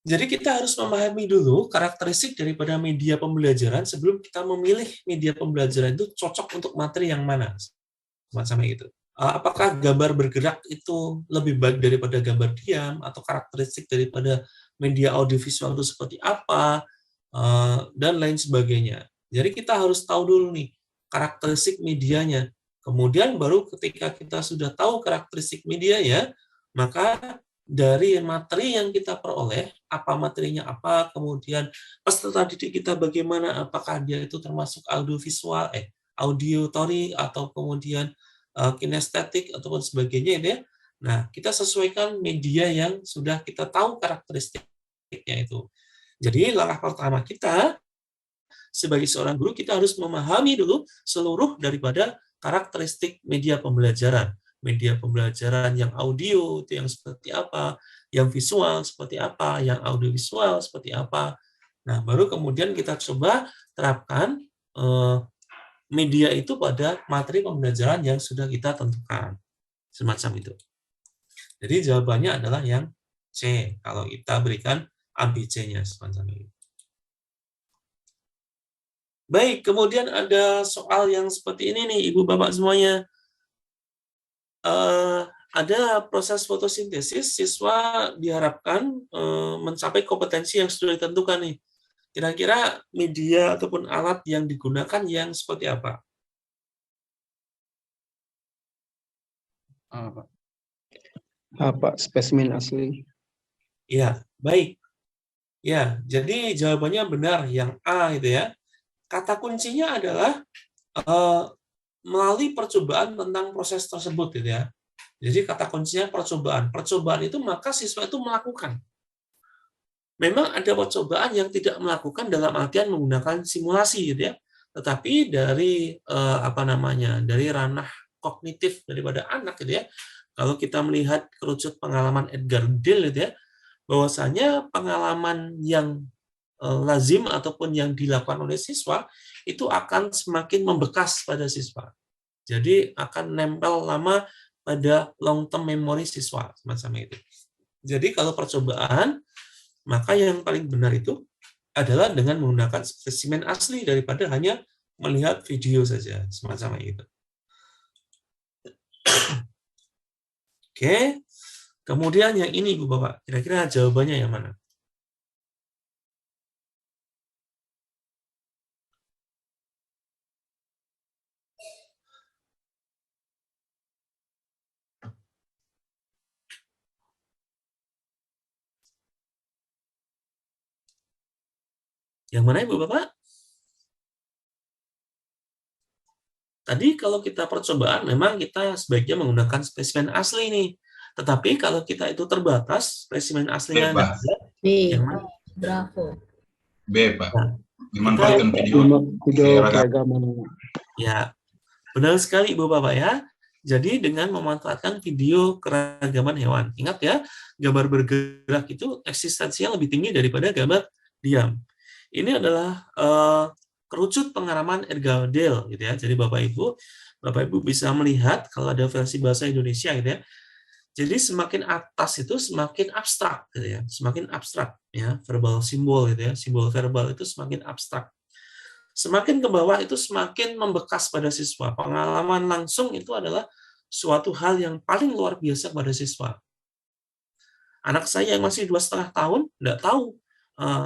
Jadi kita harus memahami dulu karakteristik daripada media pembelajaran sebelum kita memilih media pembelajaran itu cocok untuk materi yang mana. Semacam itu. Apakah gambar bergerak itu lebih baik daripada gambar diam, atau karakteristik daripada media audiovisual itu seperti apa, dan lain sebagainya. Jadi kita harus tahu dulu nih karakteristik medianya. Kemudian baru ketika kita sudah tahu karakteristik media ya, maka dari materi yang kita peroleh, apa materinya apa, kemudian peserta didik kita bagaimana, apakah dia itu termasuk audiovisual, auditory, atau kemudian kinestetik ataupun sebagainya ya. Nah, kita sesuaikan media yang sudah kita tahu karakteristiknya itu. Jadi langkah pertama kita sebagai seorang guru, kita harus memahami dulu seluruh daripada karakteristik media pembelajaran. Media pembelajaran yang audio itu yang seperti apa, yang visual seperti apa, yang audiovisual seperti apa. Nah, baru kemudian kita coba terapkan media itu pada materi pembelajaran yang sudah kita tentukan. Semacam itu. Jadi jawabannya adalah yang C, kalau kita berikan ABC-nya semacam itu. Baik, kemudian ada soal yang seperti ini nih, Ibu Bapak semuanya. Ada proses fotosintesis, siswa diharapkan mencapai kompetensi yang sudah ditentukan nih. Kira-kira media ataupun alat yang digunakan yang seperti apa? Pak, spesimen asli. Ya, baik. Ya, jadi jawabannya benar yang A itu ya. Kata kuncinya adalah melalui percobaan tentang proses tersebut gitu ya. Jadi kata kuncinya percobaan. Percobaan itu maka siswa itu melakukan. Memang ada percobaan yang tidak melakukan dalam artian menggunakan simulasi gitu ya. Tetapi dari dari ranah kognitif daripada anak gitu ya. Kalau kita melihat kerucut pengalaman Edgar Dill gitu ya, bahwasanya pengalaman yang lazim ataupun yang dilakukan oleh siswa itu akan semakin membekas pada siswa. Jadi akan nempel lama pada long term memory siswa semacam itu. Jadi kalau percobaan, maka yang paling benar itu adalah dengan menggunakan spesimen asli daripada hanya melihat video saja semacam itu. Oke. Kemudian yang ini Bu Bapak, kira-kira jawabannya yang mana? Yang mana Ibu Bapak? Tadi kalau kita percobaan, memang kita sebaiknya menggunakan spesimen asli nih. Tetapi kalau kita itu terbatas, spesimen aslinya B, Pak. ada. B. Yang mana? Bravo. B, Pak. Nah, Dimanfaatkan video Keragaman. Ya, benar sekali Ibu Bapak ya. Jadi dengan memanfaatkan video keragaman hewan. Ingat ya, gambar bergerak itu eksistensinya lebih tinggi daripada gambar diam. Ini adalah kerucut pengalaman Edgar Dill gitu ya. Jadi Bapak Ibu bisa melihat kalau ada versi bahasa Indonesia gitu ya. Jadi semakin atas itu semakin abstrak gitu ya. Semakin abstrak ya, verbal simbol gitu ya. Simbol verbal itu semakin abstrak. Semakin ke bawah itu semakin membekas pada siswa. Pengalaman langsung itu adalah suatu hal yang paling luar biasa pada siswa. Anak saya yang masih 2,5 tahun nggak tahu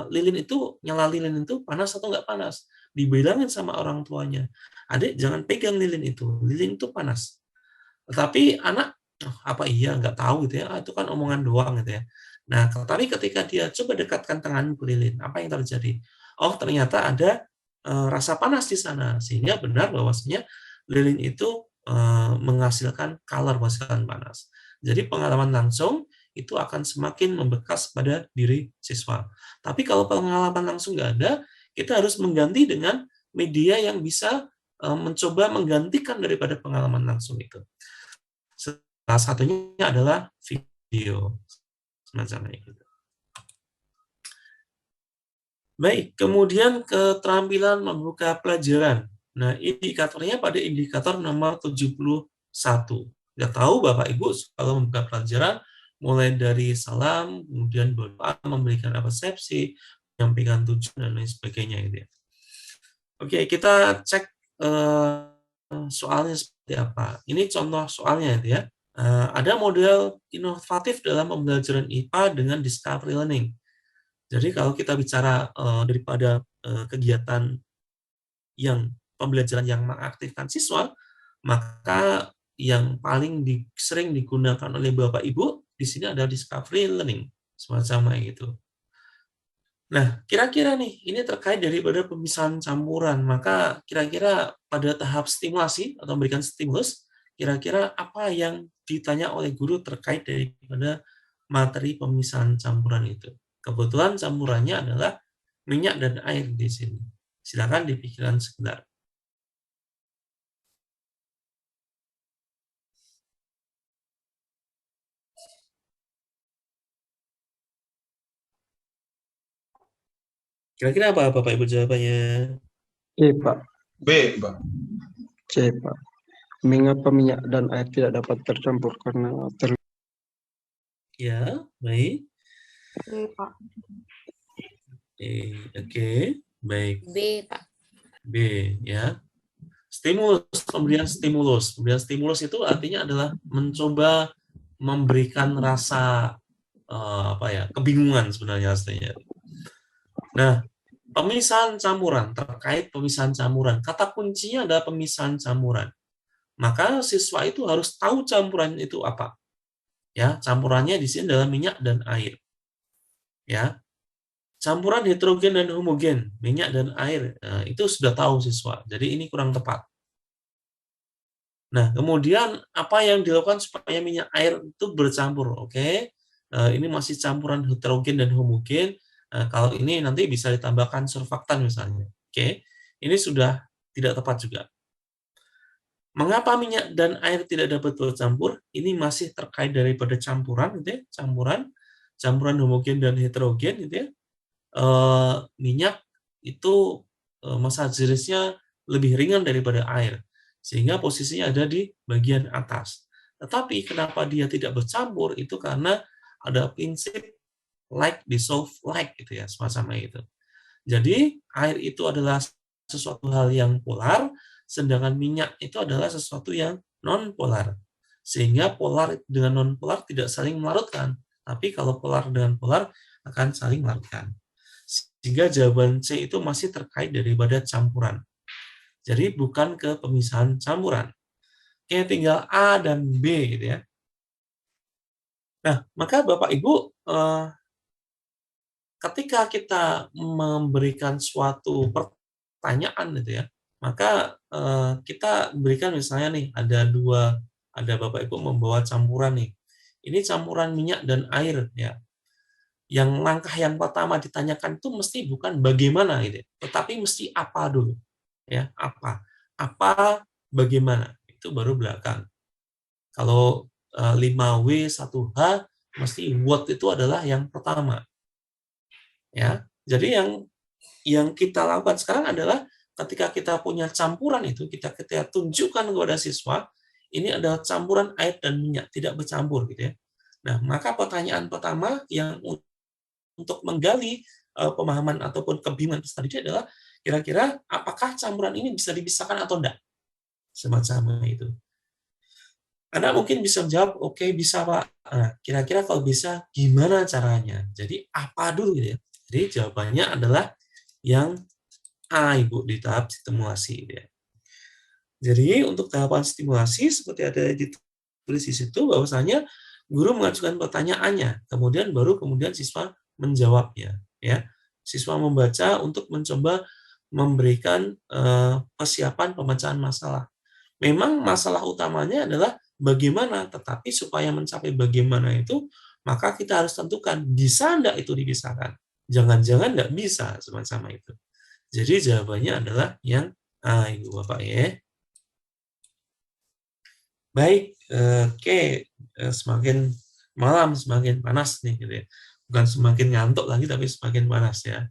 lilin itu, nyala lilin itu panas atau nggak panas. Dibilangin sama orang tuanya, adik jangan pegang lilin itu panas. Tetapi anak, oh, apa iya nggak tahu gitu ya, itu kan omongan doang gitu ya. Nah, tapi ketika dia coba dekatkan tangan ke lilin, apa yang terjadi? Oh, ternyata ada rasa panas di sana, sehingga benar bahwasanya lilin itu menghasilkan menghasilkan panas. Jadi pengalaman langsung itu akan semakin membekas pada diri siswa. Tapi kalau pengalaman langsung nggak ada, kita harus mengganti dengan media yang bisa mencoba menggantikan daripada pengalaman langsung itu. Salah satunya adalah video, semacam itu. Baik, kemudian keterampilan membuka pelajaran. Nah, indikatornya pada indikator nomor 71. Nggak tahu Bapak Ibu kalau membuka pelajaran, mulai dari salam, kemudian berdoa, memberikan resepsi, menyampaikan tujuan, dan lain sebagainya. Gitu ya. Oke, kita cek soalnya seperti apa. Ini contoh soalnya ya. Ada model inovatif dalam pembelajaran IPA dengan discovery learning. Jadi kalau kita bicara daripada kegiatan yang pembelajaran yang mengaktifkan siswa, maka yang paling sering digunakan oleh Bapak Ibu di sini ada discovery learning, semacam itu. Nah, kira-kira nih, ini terkait daripada pemisahan campuran, maka kira-kira pada tahap stimulasi atau memberikan stimulus, kira-kira apa yang ditanya oleh guru terkait daripada materi pemisahan campuran itu. Kebetulan campurannya adalah minyak dan air di sini. Silakan dipikirkan sebentar. Kira-kira apa Bapak Ibu jawabannya? E, Pak. B, Pak. C, Pak. Mengapa minyak dan air tidak dapat tercampur karena Ya, baik. B, Pak. Oke, baik. B, Pak. B, ya. Stimulus, pemberian stimulus. Pemberian stimulus itu artinya adalah mencoba memberikan rasa kebingungan sebenarnya aslinya. Nah, pemisahan campuran, terkait pemisahan campuran, kata kuncinya adalah pemisahan campuran. Maka siswa itu harus tahu campuran itu apa. Ya, campurannya di sini adalah minyak dan air. Ya. Campuran heterogen dan homogen, minyak dan air, itu sudah tahu siswa. Jadi ini kurang tepat. Nah, kemudian apa yang dilakukan supaya minyak air itu bercampur? Oke, ini masih campuran heterogen dan homogen. Kalau ini nanti bisa ditambahkan surfaktan misalnya. Oke, ini sudah tidak tepat juga. Mengapa minyak dan air tidak dapat bercampur? Ini masih terkait daripada campuran, gitu ya, campuran homogen dan heterogen, gitu ya. Minyak itu massa jenisnya lebih ringan daripada air, sehingga posisinya ada di bagian atas. Tetapi kenapa dia tidak bercampur? Itu karena ada prinsip like dissolve like, gitu ya, semacam itu. Jadi air itu adalah sesuatu hal yang polar, sedangkan minyak itu adalah sesuatu yang non polar. Sehingga polar dengan non polar tidak saling melarutkan, tapi kalau polar dengan polar akan saling melarutkan. Sehingga jawaban C itu masih terkait daripada campuran. Jadi bukan ke pemisahan campuran. Oke, tinggal A dan B gitu ya. Nah, maka Bapak Ibu, ketika kita memberikan suatu pertanyaan gitu ya, maka kita berikan misalnya nih ada Bapak Ibu membawa campuran nih. Ini campuran minyak dan air ya. Yang langkah yang pertama ditanyakan itu mesti bukan bagaimana gitu, tetapi mesti apa dulu. Ya, apa, bagaimana, itu baru belakang. Kalau 5W 1H mesti what itu adalah yang pertama. Ya, jadi yang kita lakukan sekarang adalah ketika kita punya campuran itu kita tunjukkan kepada siswa ini adalah campuran air dan minyak, tidak bercampur gitu ya. Nah, maka pertanyaan pertama yang untuk menggali pemahaman ataupun kebingungan tadi adalah kira-kira apakah campuran ini bisa dipisahkan atau enggak? Semacam itu. Anda mungkin bisa menjawab, oke bisa Pak. Nah, kira-kira kalau bisa, gimana caranya? Jadi apa dulu ya? Jadi jawabannya adalah yang A, Ibu, di tahap stimulasi. Ya. Jadi untuk tahapan stimulasi, seperti ada ditulis di situ, bahwasanya guru mengajukan pertanyaannya, kemudian kemudian siswa menjawabnya. Ya, siswa membaca untuk mencoba memberikan persiapan pemecahan masalah. Memang masalah utamanya adalah bagaimana, tetapi supaya mencapai bagaimana itu, maka kita harus tentukan, bisa enggak itu dipisahkan? Jangan-jangan enggak bisa, semacam itu. Jadi jawabannya adalah yang A, Ibu Bapak ya. Baik, oke, semakin malam semakin panas nih, gitu ya. Bukan semakin ngantuk lagi, tapi semakin panas ya.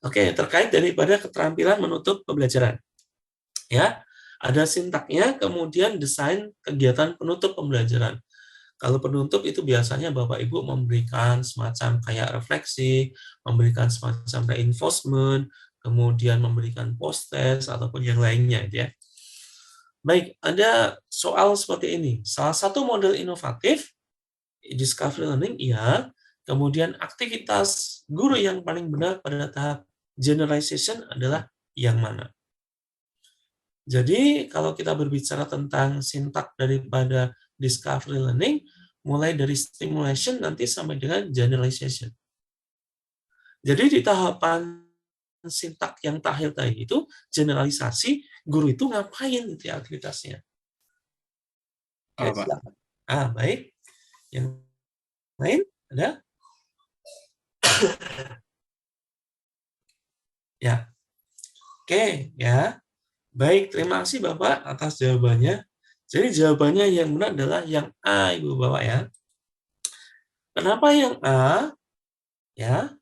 Oke, terkait daripada keterampilan menutup pembelajaran. Ya, ada sintaknya, kemudian desain kegiatan penutup pembelajaran. Kalau penutup itu biasanya Bapak Ibu memberikan semacam kayak refleksi, memberikan semacam reinforcement, kemudian memberikan post-test ataupun yang lainnya ya. Baik, ada soal seperti ini. Salah satu model inovatif discovery learning iya, kemudian aktivitas guru yang paling benar pada tahap generalization adalah yang mana? Jadi kalau kita berbicara tentang sintak daripada discovery learning, mulai dari stimulation nanti sampai dengan generalization. Jadi di tahapan sintak yang terakhir tadi itu, generalisasi, guru itu ngapain gitu ya aktivitasnya. Oke, silakan. Baik. Yang lain ada? Ya. Oke, ya. Baik, terima kasih Bapak atas jawabannya. Jadi jawabannya yang benar adalah yang A, Ibu Bapak ya. Kenapa yang A? Ya,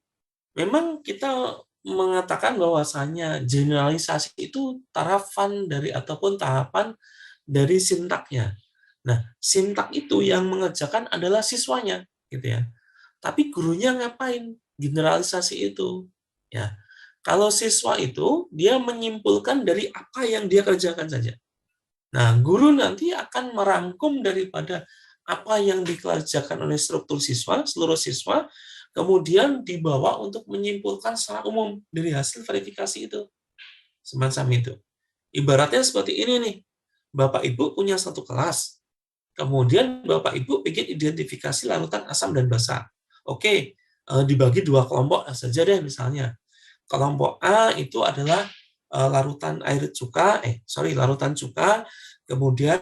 memang kita mengatakan bahwasanya generalisasi itu tahapan dari ataupun tahapan dari sintaknya. Nah, sintak itu yang mengerjakan adalah siswanya, gitu ya. Tapi gurunya ngapain? Generalisasi itu. Ya, kalau siswa itu dia menyimpulkan dari apa yang dia kerjakan saja. Nah, guru nanti akan merangkum daripada apa yang dikerjakan oleh struktur siswa, seluruh siswa, kemudian dibawa untuk menyimpulkan secara umum dari hasil verifikasi itu. Semacam itu. Ibaratnya seperti ini nih, Bapak Ibu punya satu kelas, kemudian Bapak Ibu ingin identifikasi larutan asam dan basa. Oke, dibagi dua kelompok saja deh misalnya. Kelompok A itu adalah larutan larutan cuka, kemudian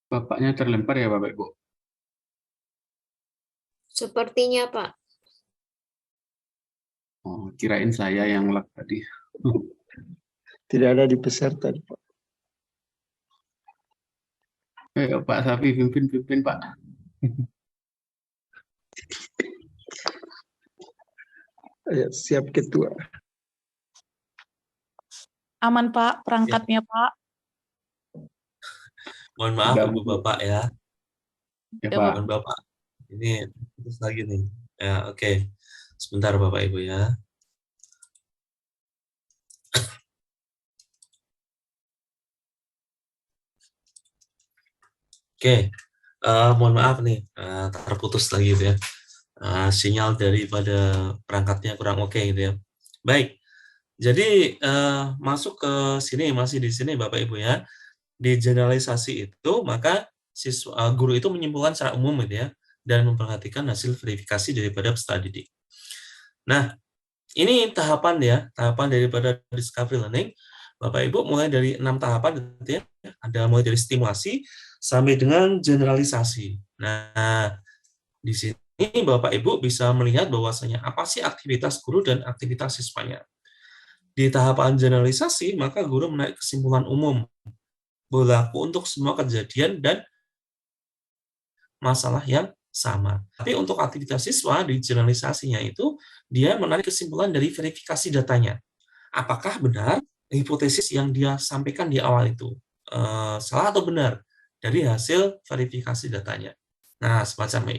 Bapaknya terlempar ya Bapak Ibu? Sepertinya, Pak. Oh, kirain saya yang lag tadi. Tidak ada di peserta, Pak. Pak Safi pimpin Pak. Ya, siap Ketua. Aman Pak, perangkatnya Pak. Mohon maaf Sudah, Ibu Bu. Bapak ya. Ya, Ya, Pak. Mohon Bapak. Ini terus lagi nih. Ya, oke. Sebentar Bapak Ibu ya. Oke. Mohon maaf nih, terputus lagi gitu ya. Sinyal daripada perangkatnya kurang oke gitu ya. Baik. Jadi masuk ke sini, masih di sini Bapak Ibu ya. Di generalisasi itu maka guru itu menyimpulkan secara umum gitu ya dan memperhatikan hasil verifikasi daripada peserta didik. Nah, ini tahapan ya, tahapan daripada discovery learning. Bapak Ibu mulai dari 6 tahapan gitu ya. Ada mulai dari stimulasi sampai dengan generalisasi. Nah, di sini Bapak Ibu bisa melihat bahwasanya apa sih aktivitas guru dan aktivitas siswanya. Di tahapan generalisasi, maka guru menarik kesimpulan umum berlaku untuk semua kejadian dan masalah yang sama. Tapi untuk aktivitas siswa di generalisasinya itu, dia menarik kesimpulan dari verifikasi datanya. Apakah benar hipotesis yang dia sampaikan di awal itu salah atau benar dari hasil verifikasi datanya. Nah, semacam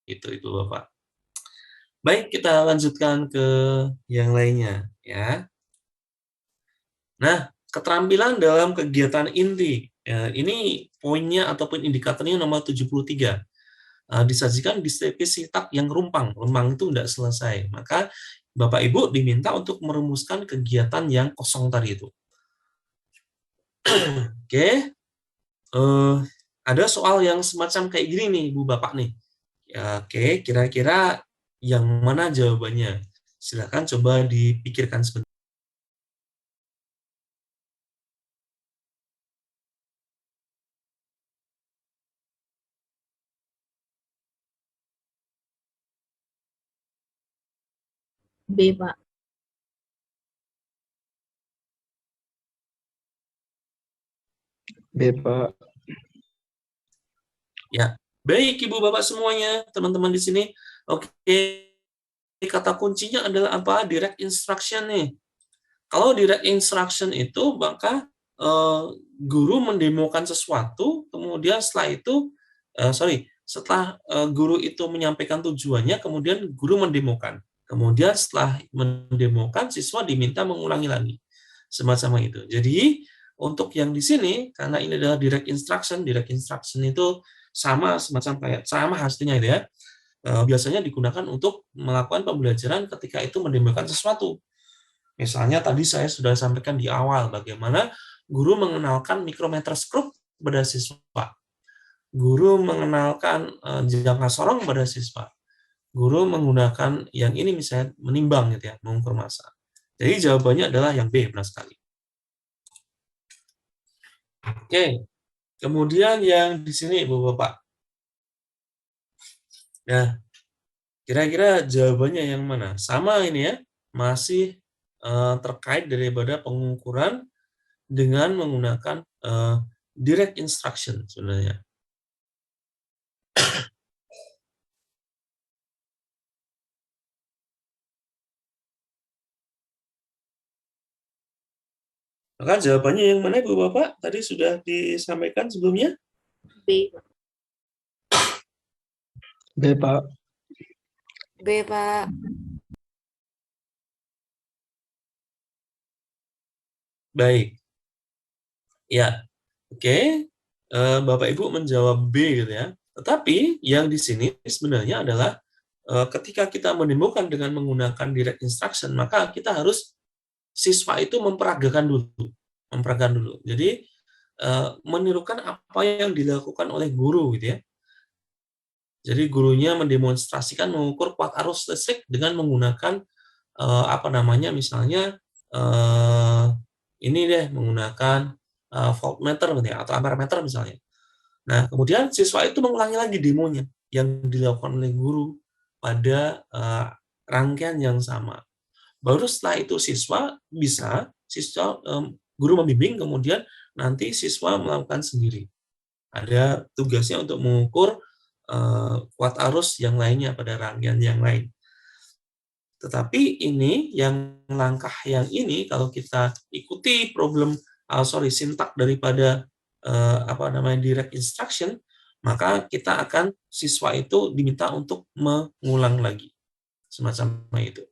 itu Bapak. Baik, kita lanjutkan ke yang lainnya ya. Nah, keterampilan dalam kegiatan inti. Ini poinnya ataupun indikatornya nomor 73. Disajikan deskripsi tak yang rumpang. Rumpang itu tidak selesai. Maka Bapak Ibu diminta untuk merumuskan kegiatan yang kosong tadi itu. Oke. Ada soal yang semacam kayak gini nih, Bu Bapak nih. Ya, oke, kira-kira yang mana jawabannya? Silakan coba dipikirkan sebentar. B, Pak. B, Pak. Ya, baik Ibu Bapak semuanya, teman-teman di sini. Oke, kata kuncinya adalah apa? Direct instruction nih. Kalau direct instruction itu, maka guru mendemokan sesuatu, kemudian setelah itu, setelah guru itu menyampaikan tujuannya, kemudian guru mendemokan. Kemudian setelah mendemokan, siswa diminta mengulangi lagi. Semacam itu. Jadi, untuk yang di sini, karena ini adalah direct instruction itu sama semacam kayak ceramah hasilnya itu ya. Biasanya digunakan untuk melakukan pembelajaran ketika itu mendemokan sesuatu. Misalnya tadi saya sudah sampaikan di awal bagaimana guru mengenalkan mikrometroskop pada siswa. Guru mengenalkan jangka sorong pada siswa. Guru menggunakan yang ini misalnya menimbang gitu ya, mengukur massa. Jadi jawabannya adalah yang B, benar sekali. Oke. Kemudian yang di sini Ibu Bapak. Nah, kira-kira jawabannya yang mana? Sama ini ya, masih terkait daripada pengukuran dengan menggunakan direct instruction sebenarnya. Maka jawabannya yang mana Ibu Bapak? Tadi sudah disampaikan sebelumnya? B. B, Pak. B, Pak. Baik. Ya, oke. Bapak Ibu menjawab B gitu ya. Tetapi yang di sini sebenarnya adalah ketika kita menemukan dengan menggunakan direct instruction, maka kita harus siswa itu memperagakan dulu. Jadi menirukan apa yang dilakukan oleh guru gitu ya. Jadi gurunya mendemonstrasikan mengukur kuat arus listrik dengan menggunakan misalnya ini deh menggunakan voltmeter gitu ya, atau ampermeter misalnya. Nah, kemudian siswa itu mengulangi lagi demonya yang dilakukan oleh guru pada rangkaian yang sama. Baru setelah itu guru membimbing, kemudian nanti siswa melakukan sendiri. Ada tugasnya untuk mengukur kuat arus yang lainnya pada rangkaian yang lain. Tetapi ini yang langkah yang ini kalau kita ikuti sintak daripada direct instruction, maka kita akan siswa itu diminta untuk mengulang lagi semacam itu.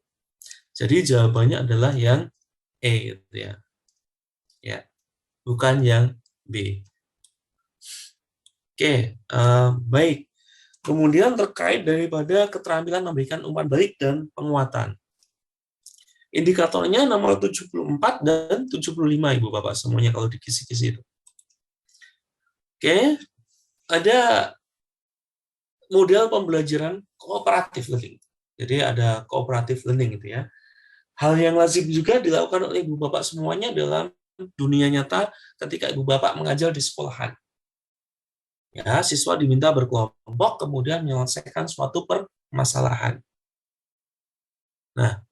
Jadi jawabannya adalah yang E gitu ya. Ya, bukan yang B. Oke, baik. Kemudian terkait daripada keterampilan memberikan umpan balik dan penguatan. Indikatornya nomor 74 dan 75 Ibu Bapak semuanya kalau di kisi-kisi itu. Oke, ada model pembelajaran kooperatif learning. Jadi ada cooperative learning gitu ya. Hal yang lazim juga dilakukan oleh Ibu Bapak semuanya dalam dunia nyata ketika Ibu Bapak mengajar di sekolahan. Ya, siswa diminta berkelompok kemudian menyelesaikan suatu permasalahan. Nah,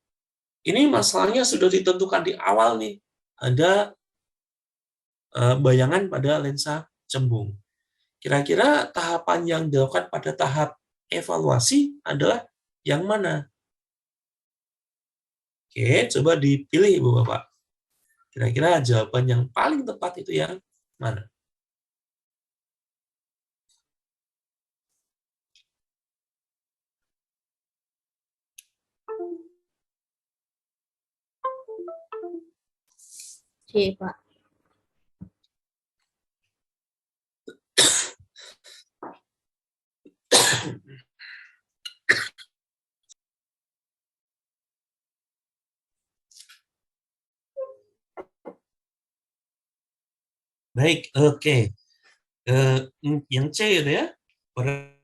ini masalahnya sudah ditentukan di awal nih. Ada bayangan pada lensa cembung. Kira-kira tahapan yang dilakukan pada tahap evaluasi adalah yang mana? Oke, coba dipilih Ibu Bapak. Kira-kira jawaban yang paling tepat itu yang mana? C, Pak. Baik, oke. Yang C itu ya, pada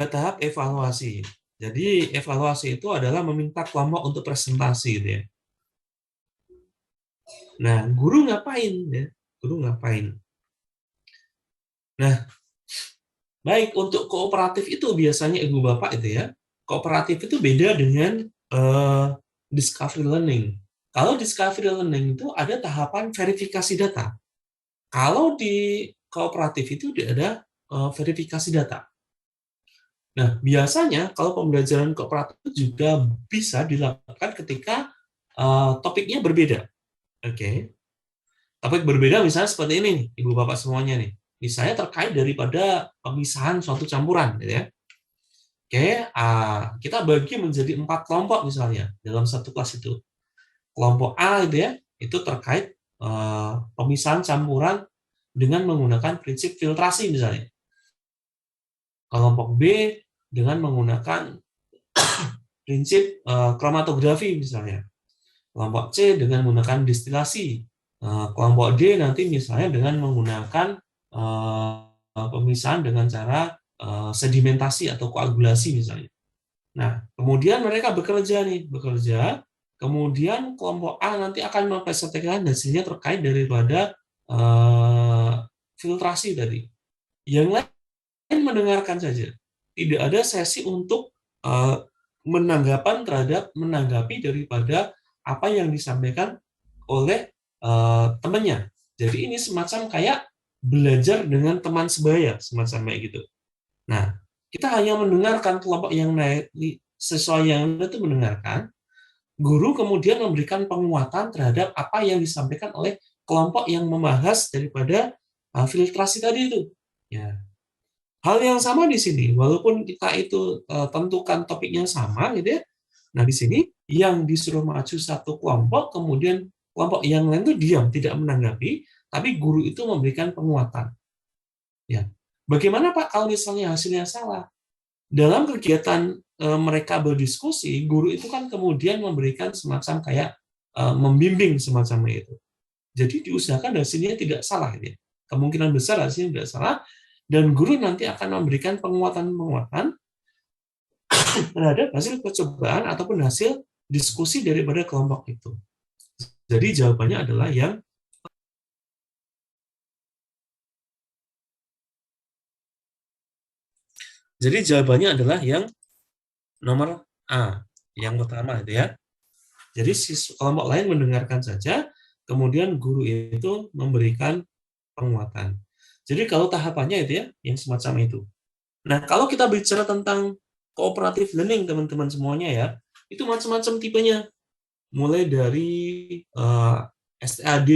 tahap evaluasi. Jadi evaluasi itu adalah meminta kelompok untuk presentasi gitu ya. Nah, guru ngapain ya? Guru ngapain? Nah, baik untuk kooperatif itu biasanya Ibu Bapak itu ya. Kooperatif itu beda dengan discovery learning. Kalau discovery learning itu ada tahapan verifikasi data. Kalau di kooperatif itu ada verifikasi data. Nah, biasanya kalau pembelajaran kooperatif juga bisa dilakukan ketika topiknya berbeda. Oke. Topik berbeda misalnya seperti ini nih, Ibu Bapak semuanya nih. Misalnya terkait daripada pemisahan suatu campuran gitu ya. Oke, kita bagi menjadi 4 kelompok misalnya dalam satu kelas itu. Kelompok A gitu ya, itu terkait pemisahan campuran dengan menggunakan prinsip filtrasi misalnya. Kelompok B dengan menggunakan prinsip kromatografi misalnya. Kelompok C dengan menggunakan distilasi. Kelompok D nanti misalnya dengan menggunakan pemisahan dengan cara sedimentasi atau koagulasi misalnya. Nah, kemudian mereka bekerja. Kemudian kelompok A nanti akan mempresentasikan hasilnya terkait daripada filtrasi tadi. Yang lain mendengarkan saja. Tidak ada sesi untuk menanggapi daripada apa yang disampaikan oleh temannya. Jadi ini semacam kayak belajar dengan teman sebaya, semacam kayak gitu. Nah, kita hanya mendengarkan kelompok yang naik, sesuai yang itu mendengarkan. Guru kemudian memberikan penguatan terhadap apa yang disampaikan oleh kelompok yang membahas daripada filtrasi tadi itu. Ya. Hal yang sama di sini, walaupun kita itu tentukan topiknya sama, gitu ya. Nah, di sini yang disuruh maju satu kelompok, kemudian kelompok yang lain itu diam, tidak menanggapi, tapi guru itu memberikan penguatan. Ya, bagaimana Pak kalau misalnya hasilnya salah? Dalam kegiatan mereka berdiskusi, guru itu kan kemudian memberikan semacam kayak membimbing semacam itu. Jadi diusahakan hasilnya tidak salah, gitu ya. Kemungkinan besar hasilnya tidak salah. Dan guru nanti akan memberikan penguatan-penguatan terhadap hasil percobaan ataupun hasil diskusi daripada kelompok itu. Jadi jawabannya adalah yang nomor A, yang pertama itu ya. Jadi kelompok lain mendengarkan saja, kemudian guru itu memberikan penguatan. Jadi kalau tahapannya itu ya, yang semacam itu. Nah, kalau kita bicara tentang cooperative learning, teman-teman semuanya ya, Itu macam-macam tipenya. Mulai dari STAD,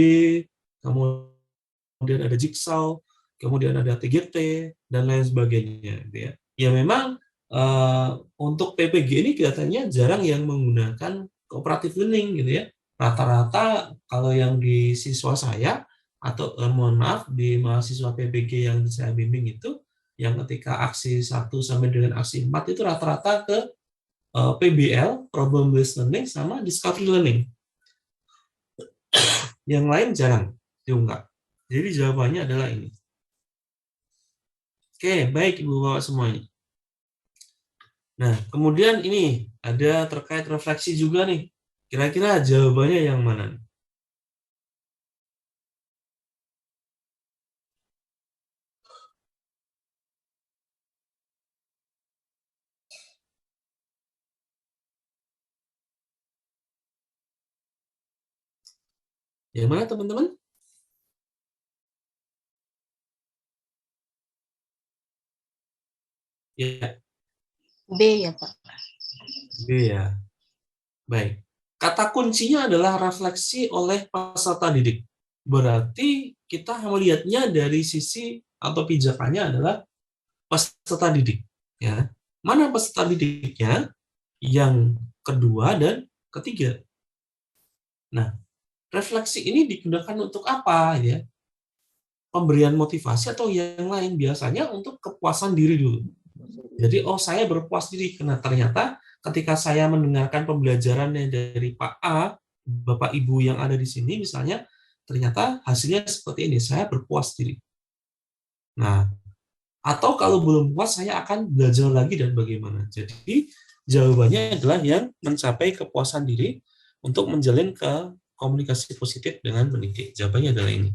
kemudian ada Jigsaw, kemudian ada TGT, dan lain sebagainya. Gitu ya. Ya memang untuk PPG ini kelihatannya jarang yang menggunakan cooperative learning gitu ya. Rata-rata kalau yang di siswa saya atau mohon maaf di mahasiswa PPG yang saya bimbing itu yang ketika aksi 1 sampai dengan aksi 4 itu rata-rata ke PBL, problem based learning sama discovery learning. Yang lain jarang diungkap. Jadi jawabannya adalah ini. Oke, baik Ibu Bapak semuanya. Nah, kemudian ini ada terkait refleksi juga nih. Kira-kira jawabannya yang mana? Yang mana teman-teman? Ya, B ya Pak. B ya. Baik. Kata kuncinya adalah refleksi oleh peserta didik. Berarti kita melihatnya dari sisi atau pijakannya adalah peserta didik. Ya. Mana peserta didiknya? Yang kedua dan ketiga. Nah, refleksi ini digunakan untuk apa? Ya? Pemberian motivasi atau yang lain? Biasanya untuk kepuasan diri dulu. Jadi, saya berpuas diri karena ternyata ketika saya mendengarkan pembelajaran dari Pak A, Bapak Ibu yang ada di sini misalnya, ternyata hasilnya seperti ini, saya berpuas diri. Nah, atau kalau belum puas, saya akan belajar lagi dan bagaimana. Jadi, jawabannya adalah yang mencapai kepuasan diri untuk menjalin ke komunikasi positif dengan pendidik. Jawabannya adalah ini.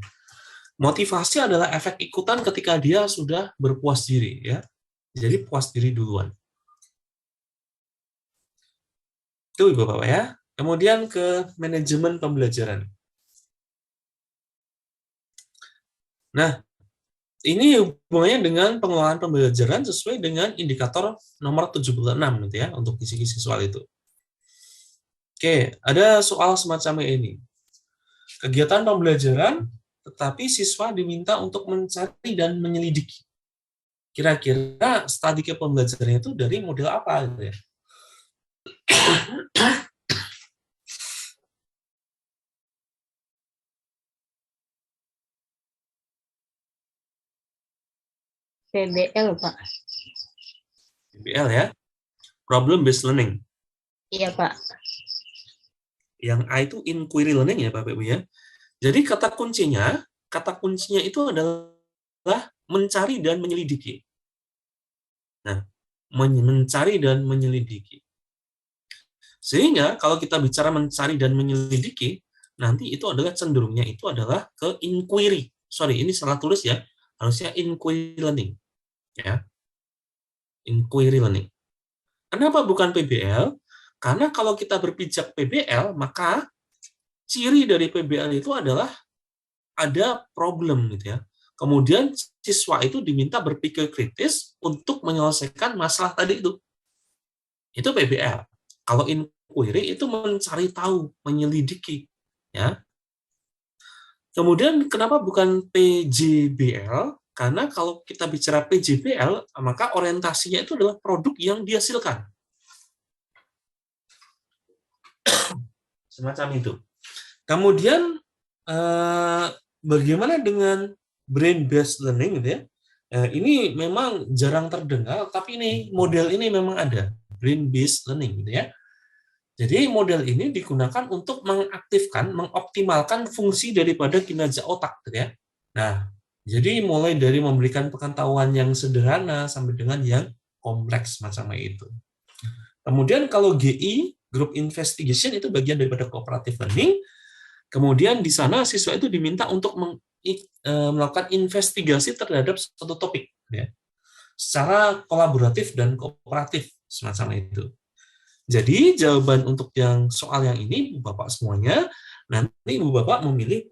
Motivasi adalah efek ikutan ketika dia sudah berpuas diri, ya. Jadi puas diri duluan. Itu Ibu Bapak ya. Kemudian ke manajemen pembelajaran. Nah, ini hubungannya dengan pengelolaan pembelajaran sesuai dengan indikator nomor 76 gitu ya untuk kisi-kisi soal itu. Oke, ada soal semacam ini. Kegiatan pembelajaran tetapi siswa diminta untuk mencari dan menyelidiki. Kira-kira strategi pembelajarannya itu dari model apa gitu ya? PBL Pak. PBL ya. Problem based learning. Iya Pak. Yang A itu inquiry learning ya Bapak Ibu ya. Jadi kata kuncinya itu adalah mencari dan menyelidiki. Nah, mencari dan menyelidiki. Sehingga kalau kita bicara mencari dan menyelidiki, nanti itu adalah cenderungnya itu adalah ke inquiry. Sorry, ini salah tulis ya. Harusnya inquiry learning. Ya. Inquiry learning. Kenapa bukan PBL? Karena kalau kita berpijak PBL, maka ciri dari PBL itu adalah ada problem gitu ya. Kemudian siswa itu diminta berpikir kritis untuk menyelesaikan masalah tadi itu. Itu PBL. Kalau inquiry itu mencari tahu, menyelidiki, ya. Kemudian kenapa bukan PJBL? Karena kalau kita bicara PJBL, maka orientasinya itu adalah produk yang dihasilkan. Semacam itu. Kemudian bagaimana dengan brain-based learning, gitu ya? Ini memang jarang terdengar, tapi ini model ini memang ada, brain-based learning, gitu ya. Jadi model ini digunakan untuk mengaktifkan, mengoptimalkan fungsi daripada kinerja otak, gitu ya. Nah, jadi mulai dari memberikan pengetahuan yang sederhana sampai dengan yang kompleks macam itu. Kemudian kalau GI, Group Investigation, itu bagian daripada cooperative learning. Kemudian di sana siswa itu diminta untuk melakukan investigasi terhadap suatu topik, ya, secara kolaboratif dan kooperatif semacam itu. Jadi jawaban untuk yang soal yang ini, Bapak semuanya, nanti Ibu Bapak memilih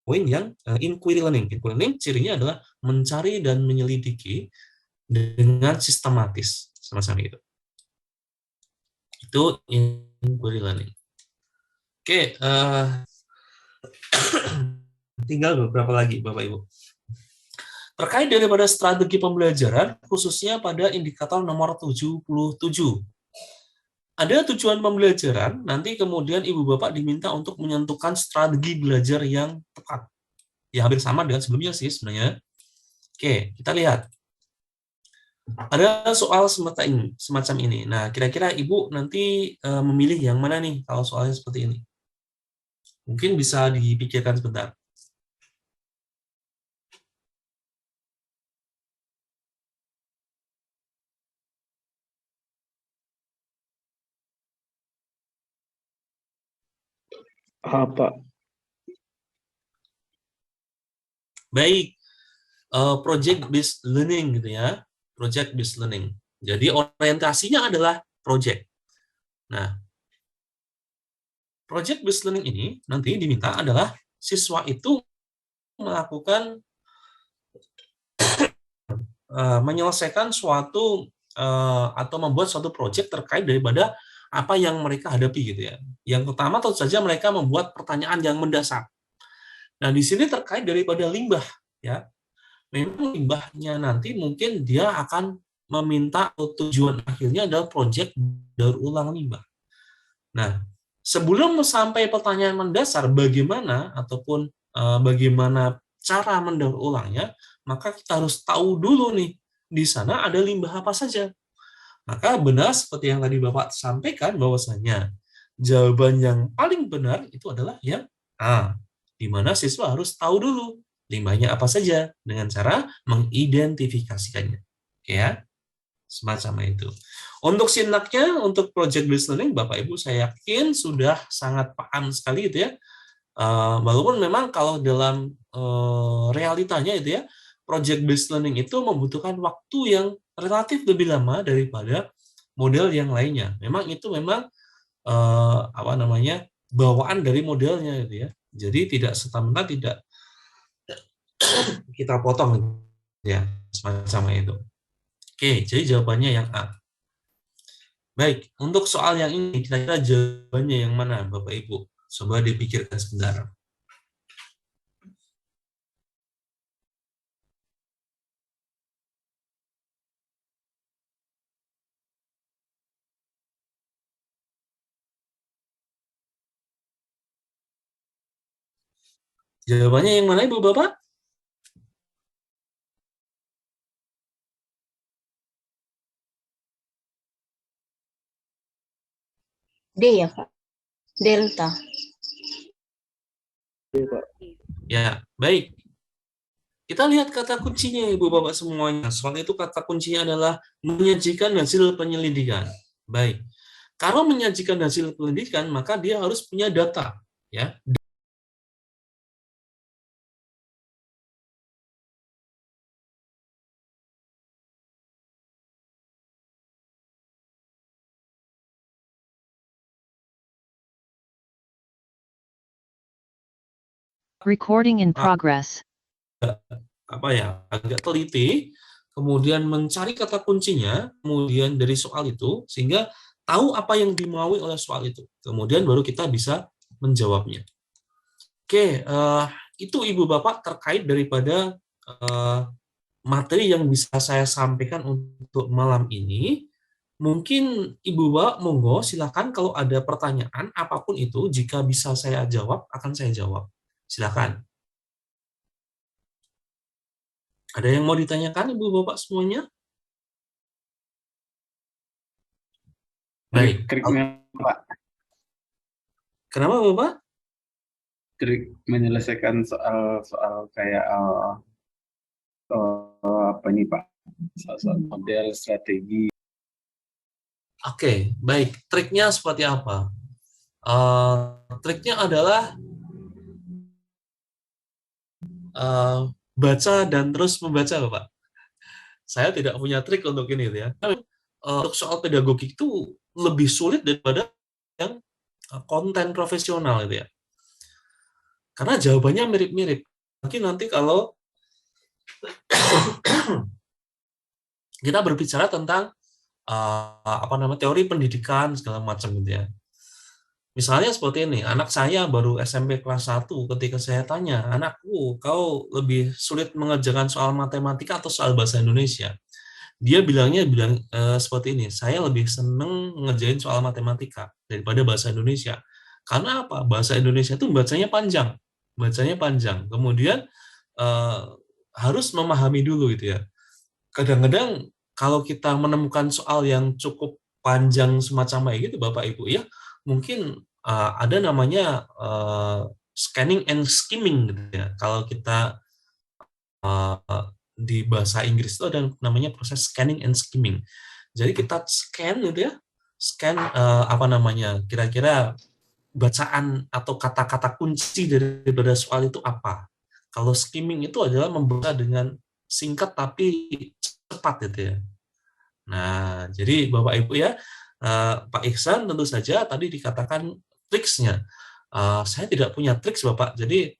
poin yang inquiry learning. Inquiry learning cirinya adalah mencari dan menyelidiki dengan sistematis semacam itu. Itu inquiry learning. Oke, tinggal beberapa lagi Bapak Ibu. Terkait daripada strategi pembelajaran, khususnya pada indikator nomor 77. Ada tujuan pembelajaran, nanti kemudian Ibu Bapak diminta untuk menentukan strategi belajar yang tepat. Ya, hampir sama dengan sebelumnya sih sebenarnya. Oke, kita lihat. Ada soal semacam ini. Nah, kira-kira Ibu nanti memilih yang mana nih kalau soalnya seperti ini? Mungkin bisa dipikirkan sebentar. Pak. Baik, project based learning gitu ya, project based learning. Jadi orientasinya adalah project. Nah, project based learning ini nanti diminta adalah siswa itu melakukan menyelesaikan suatu atau membuat suatu project terkait daripada apa yang mereka hadapi gitu ya. Yang pertama tentu saja mereka membuat pertanyaan yang mendasar. Nah, di sini terkait daripada limbah ya. Memang limbahnya nanti mungkin dia akan meminta tujuan akhirnya adalah proyek daur ulang limbah. Nah, sebelum sampai pertanyaan mendasar bagaimana ataupun bagaimana cara mendaur ulangnya, maka kita harus tahu dulu nih di sana ada limbah apa saja. Maka benar seperti yang tadi Bapak sampaikan bahwasanya jawaban yang paling benar itu adalah yang A, di mana siswa harus tahu dulu limbahnya apa saja dengan cara mengidentifikasikannya. Ya, semacam itu. Untuk sinaknya, untuk project based learning, Bapak Ibu saya yakin sudah sangat paham sekali itu ya. Walaupun memang kalau dalam realitanya itu ya, project based learning itu membutuhkan waktu yang relatif lebih lama daripada model yang lainnya. Memang itu memang bawaan dari modelnya gitu ya. Jadi tidak serta-merta tidak kita potong ya semacam itu. Oke, jadi jawabannya yang A. Baik, untuk soal yang ini kira-kira jawabannya yang mana Bapak Ibu? Coba dipikirkan sebentar. Jawabannya yang mana Ibu Bapak? D ya, Pak. Delta. Ya, baik. Kita lihat kata kuncinya Ibu Bapak semuanya. Soal itu kata kuncinya adalah menyajikan hasil penyelidikan. Baik. Kalau menyajikan hasil penyelidikan, maka dia harus punya data, ya. Recording in progress. Agak teliti, kemudian mencari kata kuncinya, kemudian dari soal itu, sehingga tahu apa yang dimaui oleh soal itu. Kemudian baru kita bisa menjawabnya. Oke, itu Ibu Bapak terkait daripada materi yang bisa saya sampaikan untuk malam ini. Mungkin Ibu Bapak monggo silakan kalau ada pertanyaan apapun itu, jika bisa saya jawab, akan saya jawab. Silakan. Ada yang mau ditanyakan Ibu Bapak semuanya? Baik. Triknya, Pak. Kenapa Bapak? Trik menyelesaikan soal kayak apa nih Pak? Soal model strategi. Oke, baik. Triknya seperti apa? Triknya adalah baca dan terus membaca, Bapak. Saya tidak punya trik untuk ini, ya. Untuk soal pedagogik itu lebih sulit daripada yang konten profesional, itu ya. Karena jawabannya mirip-mirip. Nanti kalau kita berbicara tentang teori pendidikan segala macam gitu ya. Misalnya seperti ini, anak saya baru SMP kelas 1, ketika saya tanya, "Anakku, kau lebih sulit mengerjakan soal matematika atau soal bahasa Indonesia?" Dia bilang seperti ini, "Saya lebih seneng ngerjain soal matematika daripada bahasa Indonesia." Karena apa? Bahasa Indonesia itu bacanya panjang. Kemudian harus memahami dulu gitu ya. Kadang-kadang kalau kita menemukan soal yang cukup panjang semacam kayak gitu Bapak Ibu ya, mungkin ada namanya scanning and skimming gitu ya. Kalau kita di bahasa Inggris itu ada namanya proses scanning and skimming. Jadi kita scan gitu ya, kira-kira bacaan atau kata-kata kunci daripada soal itu apa. Kalau skimming itu adalah membaca dengan singkat tapi cepat gitu ya. Nah, jadi Bapak Ibu ya, Pak Ihsan tentu saja tadi dikatakan triksnya. Saya tidak punya triks Bapak, jadi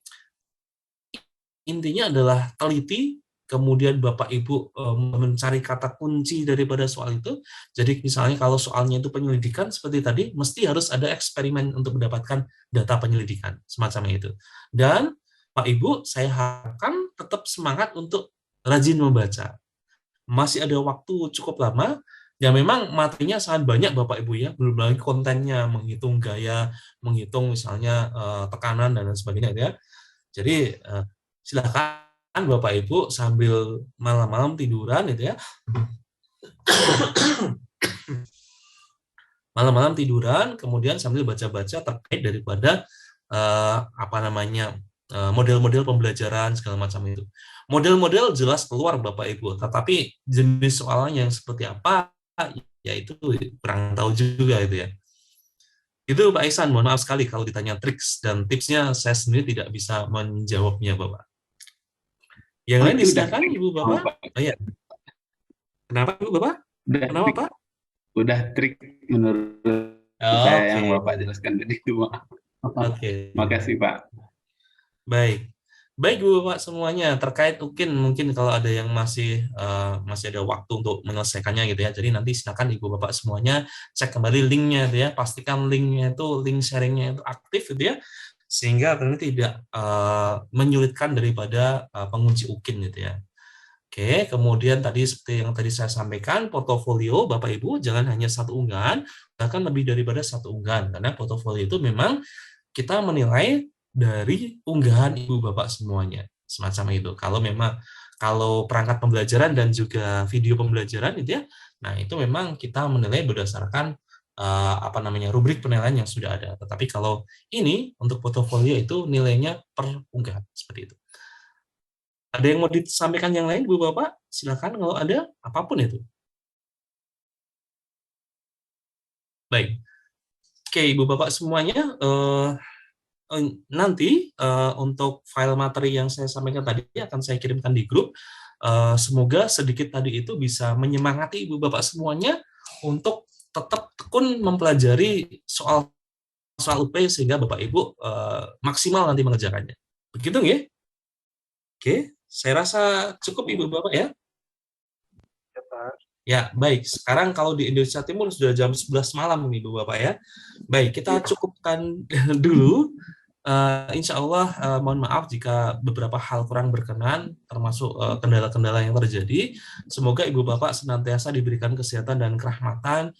intinya adalah teliti, kemudian Bapak Ibu mencari kata kunci daripada soal itu. Jadi misalnya kalau soalnya itu penyelidikan seperti tadi, mesti harus ada eksperimen untuk mendapatkan data penyelidikan, semacam itu. Dan Pak Ibu, saya harapkan tetap semangat untuk rajin membaca. Masih ada waktu cukup lama, ya memang materinya sangat banyak Bapak Ibu ya, belum lagi kontennya, menghitung gaya, menghitung misalnya tekanan dan lain sebagainya ya. Jadi silakan Bapak Ibu sambil malam-malam tiduran gitu ya. Malam-malam tiduran, kemudian sambil baca-baca terkait daripada model-model pembelajaran segala macam itu. Model-model jelas keluar Bapak Ibu, tetapi jenis soalnya yang seperti apa, ya itu kurang tahu juga itu ya. Itu Pak Ihsan, mohon maaf sekali kalau ditanya triks dan tipsnya saya sendiri tidak bisa menjawabnya Bapak. Yang lain silakan Ibu Bapak. Oh iya. Kenapa Ibu Bapak? Kenapa Pak? Udah trik menurut saya yang Bapak jelaskan tadi itu. Oke. Makasih Pak. Baik Bu Bapak semuanya, terkait mungkin kalau ada yang masih ada waktu untuk menyelesaikannya gitu ya. Jadi nanti silakan Ibu Bapak semuanya cek kembali linknya gitu ya. Pastikan link sharingnya itu aktif gitu ya. Sehingga nanti tidak menyulitkan daripada pengunci UKIN gitu ya. Oke, kemudian tadi seperti yang tadi saya sampaikan, portofolio Bapak Ibu jangan hanya satu unggahan, bahkan lebih daripada satu unggahan. Karena portofolio itu memang kita menilai dari unggahan Ibu Bapak semuanya, semacam itu. Kalau perangkat pembelajaran dan juga video pembelajaran itu ya, nah itu memang kita menilai berdasarkan rubrik penilaian yang sudah ada. Tetapi kalau ini untuk portofolio itu nilainya per unggahan seperti itu. Ada yang mau disampaikan yang lain, Bu Bapak? Silakan kalau ada, apapun itu. Baik. Oke, Ibu Bapak semuanya, nanti untuk file materi yang saya sampaikan tadi akan saya kirimkan di grup. Semoga sedikit tadi itu bisa menyemangati Ibu Bapak semuanya untuk tetap tekun mempelajari soal UP sehingga Bapak Ibu maksimal nanti mengerjakannya. Begitu nggih? Oke, saya rasa cukup Ibu Bapak ya. Ya, baik. Sekarang kalau di Indonesia Timur sudah jam 11 malam nih Ibu Bapak ya. Baik, kita cukupkan dulu. Insya Allah mohon maaf jika beberapa hal kurang berkenan, termasuk kendala-kendala yang terjadi. Semoga Ibu Bapak senantiasa diberikan kesehatan dan kerahmatan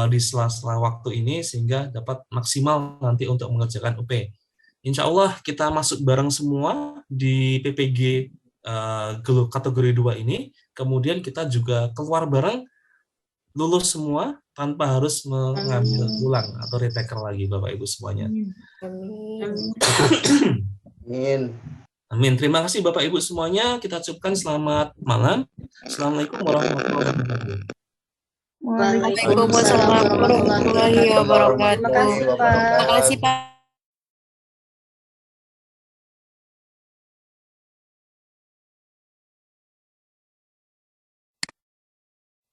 di sela-sela waktu ini sehingga dapat maksimal nanti untuk mengerjakan UP. Insya Allah kita masuk bareng semua di PPG kategori 2 ini, kemudian kita juga keluar bareng, lulus semua tanpa harus mengambil ulang atau retaker lagi Bapak Ibu semuanya. Amin. Amin. Terima kasih Bapak Ibu semuanya. Kita ucapkan selamat malam. Assalamualaikum warahmatullahi wabarakatuh. Waalaikumsalam warahmatullahi wabarakatuh. Terima kasih, Pak. Terima kasih Pak.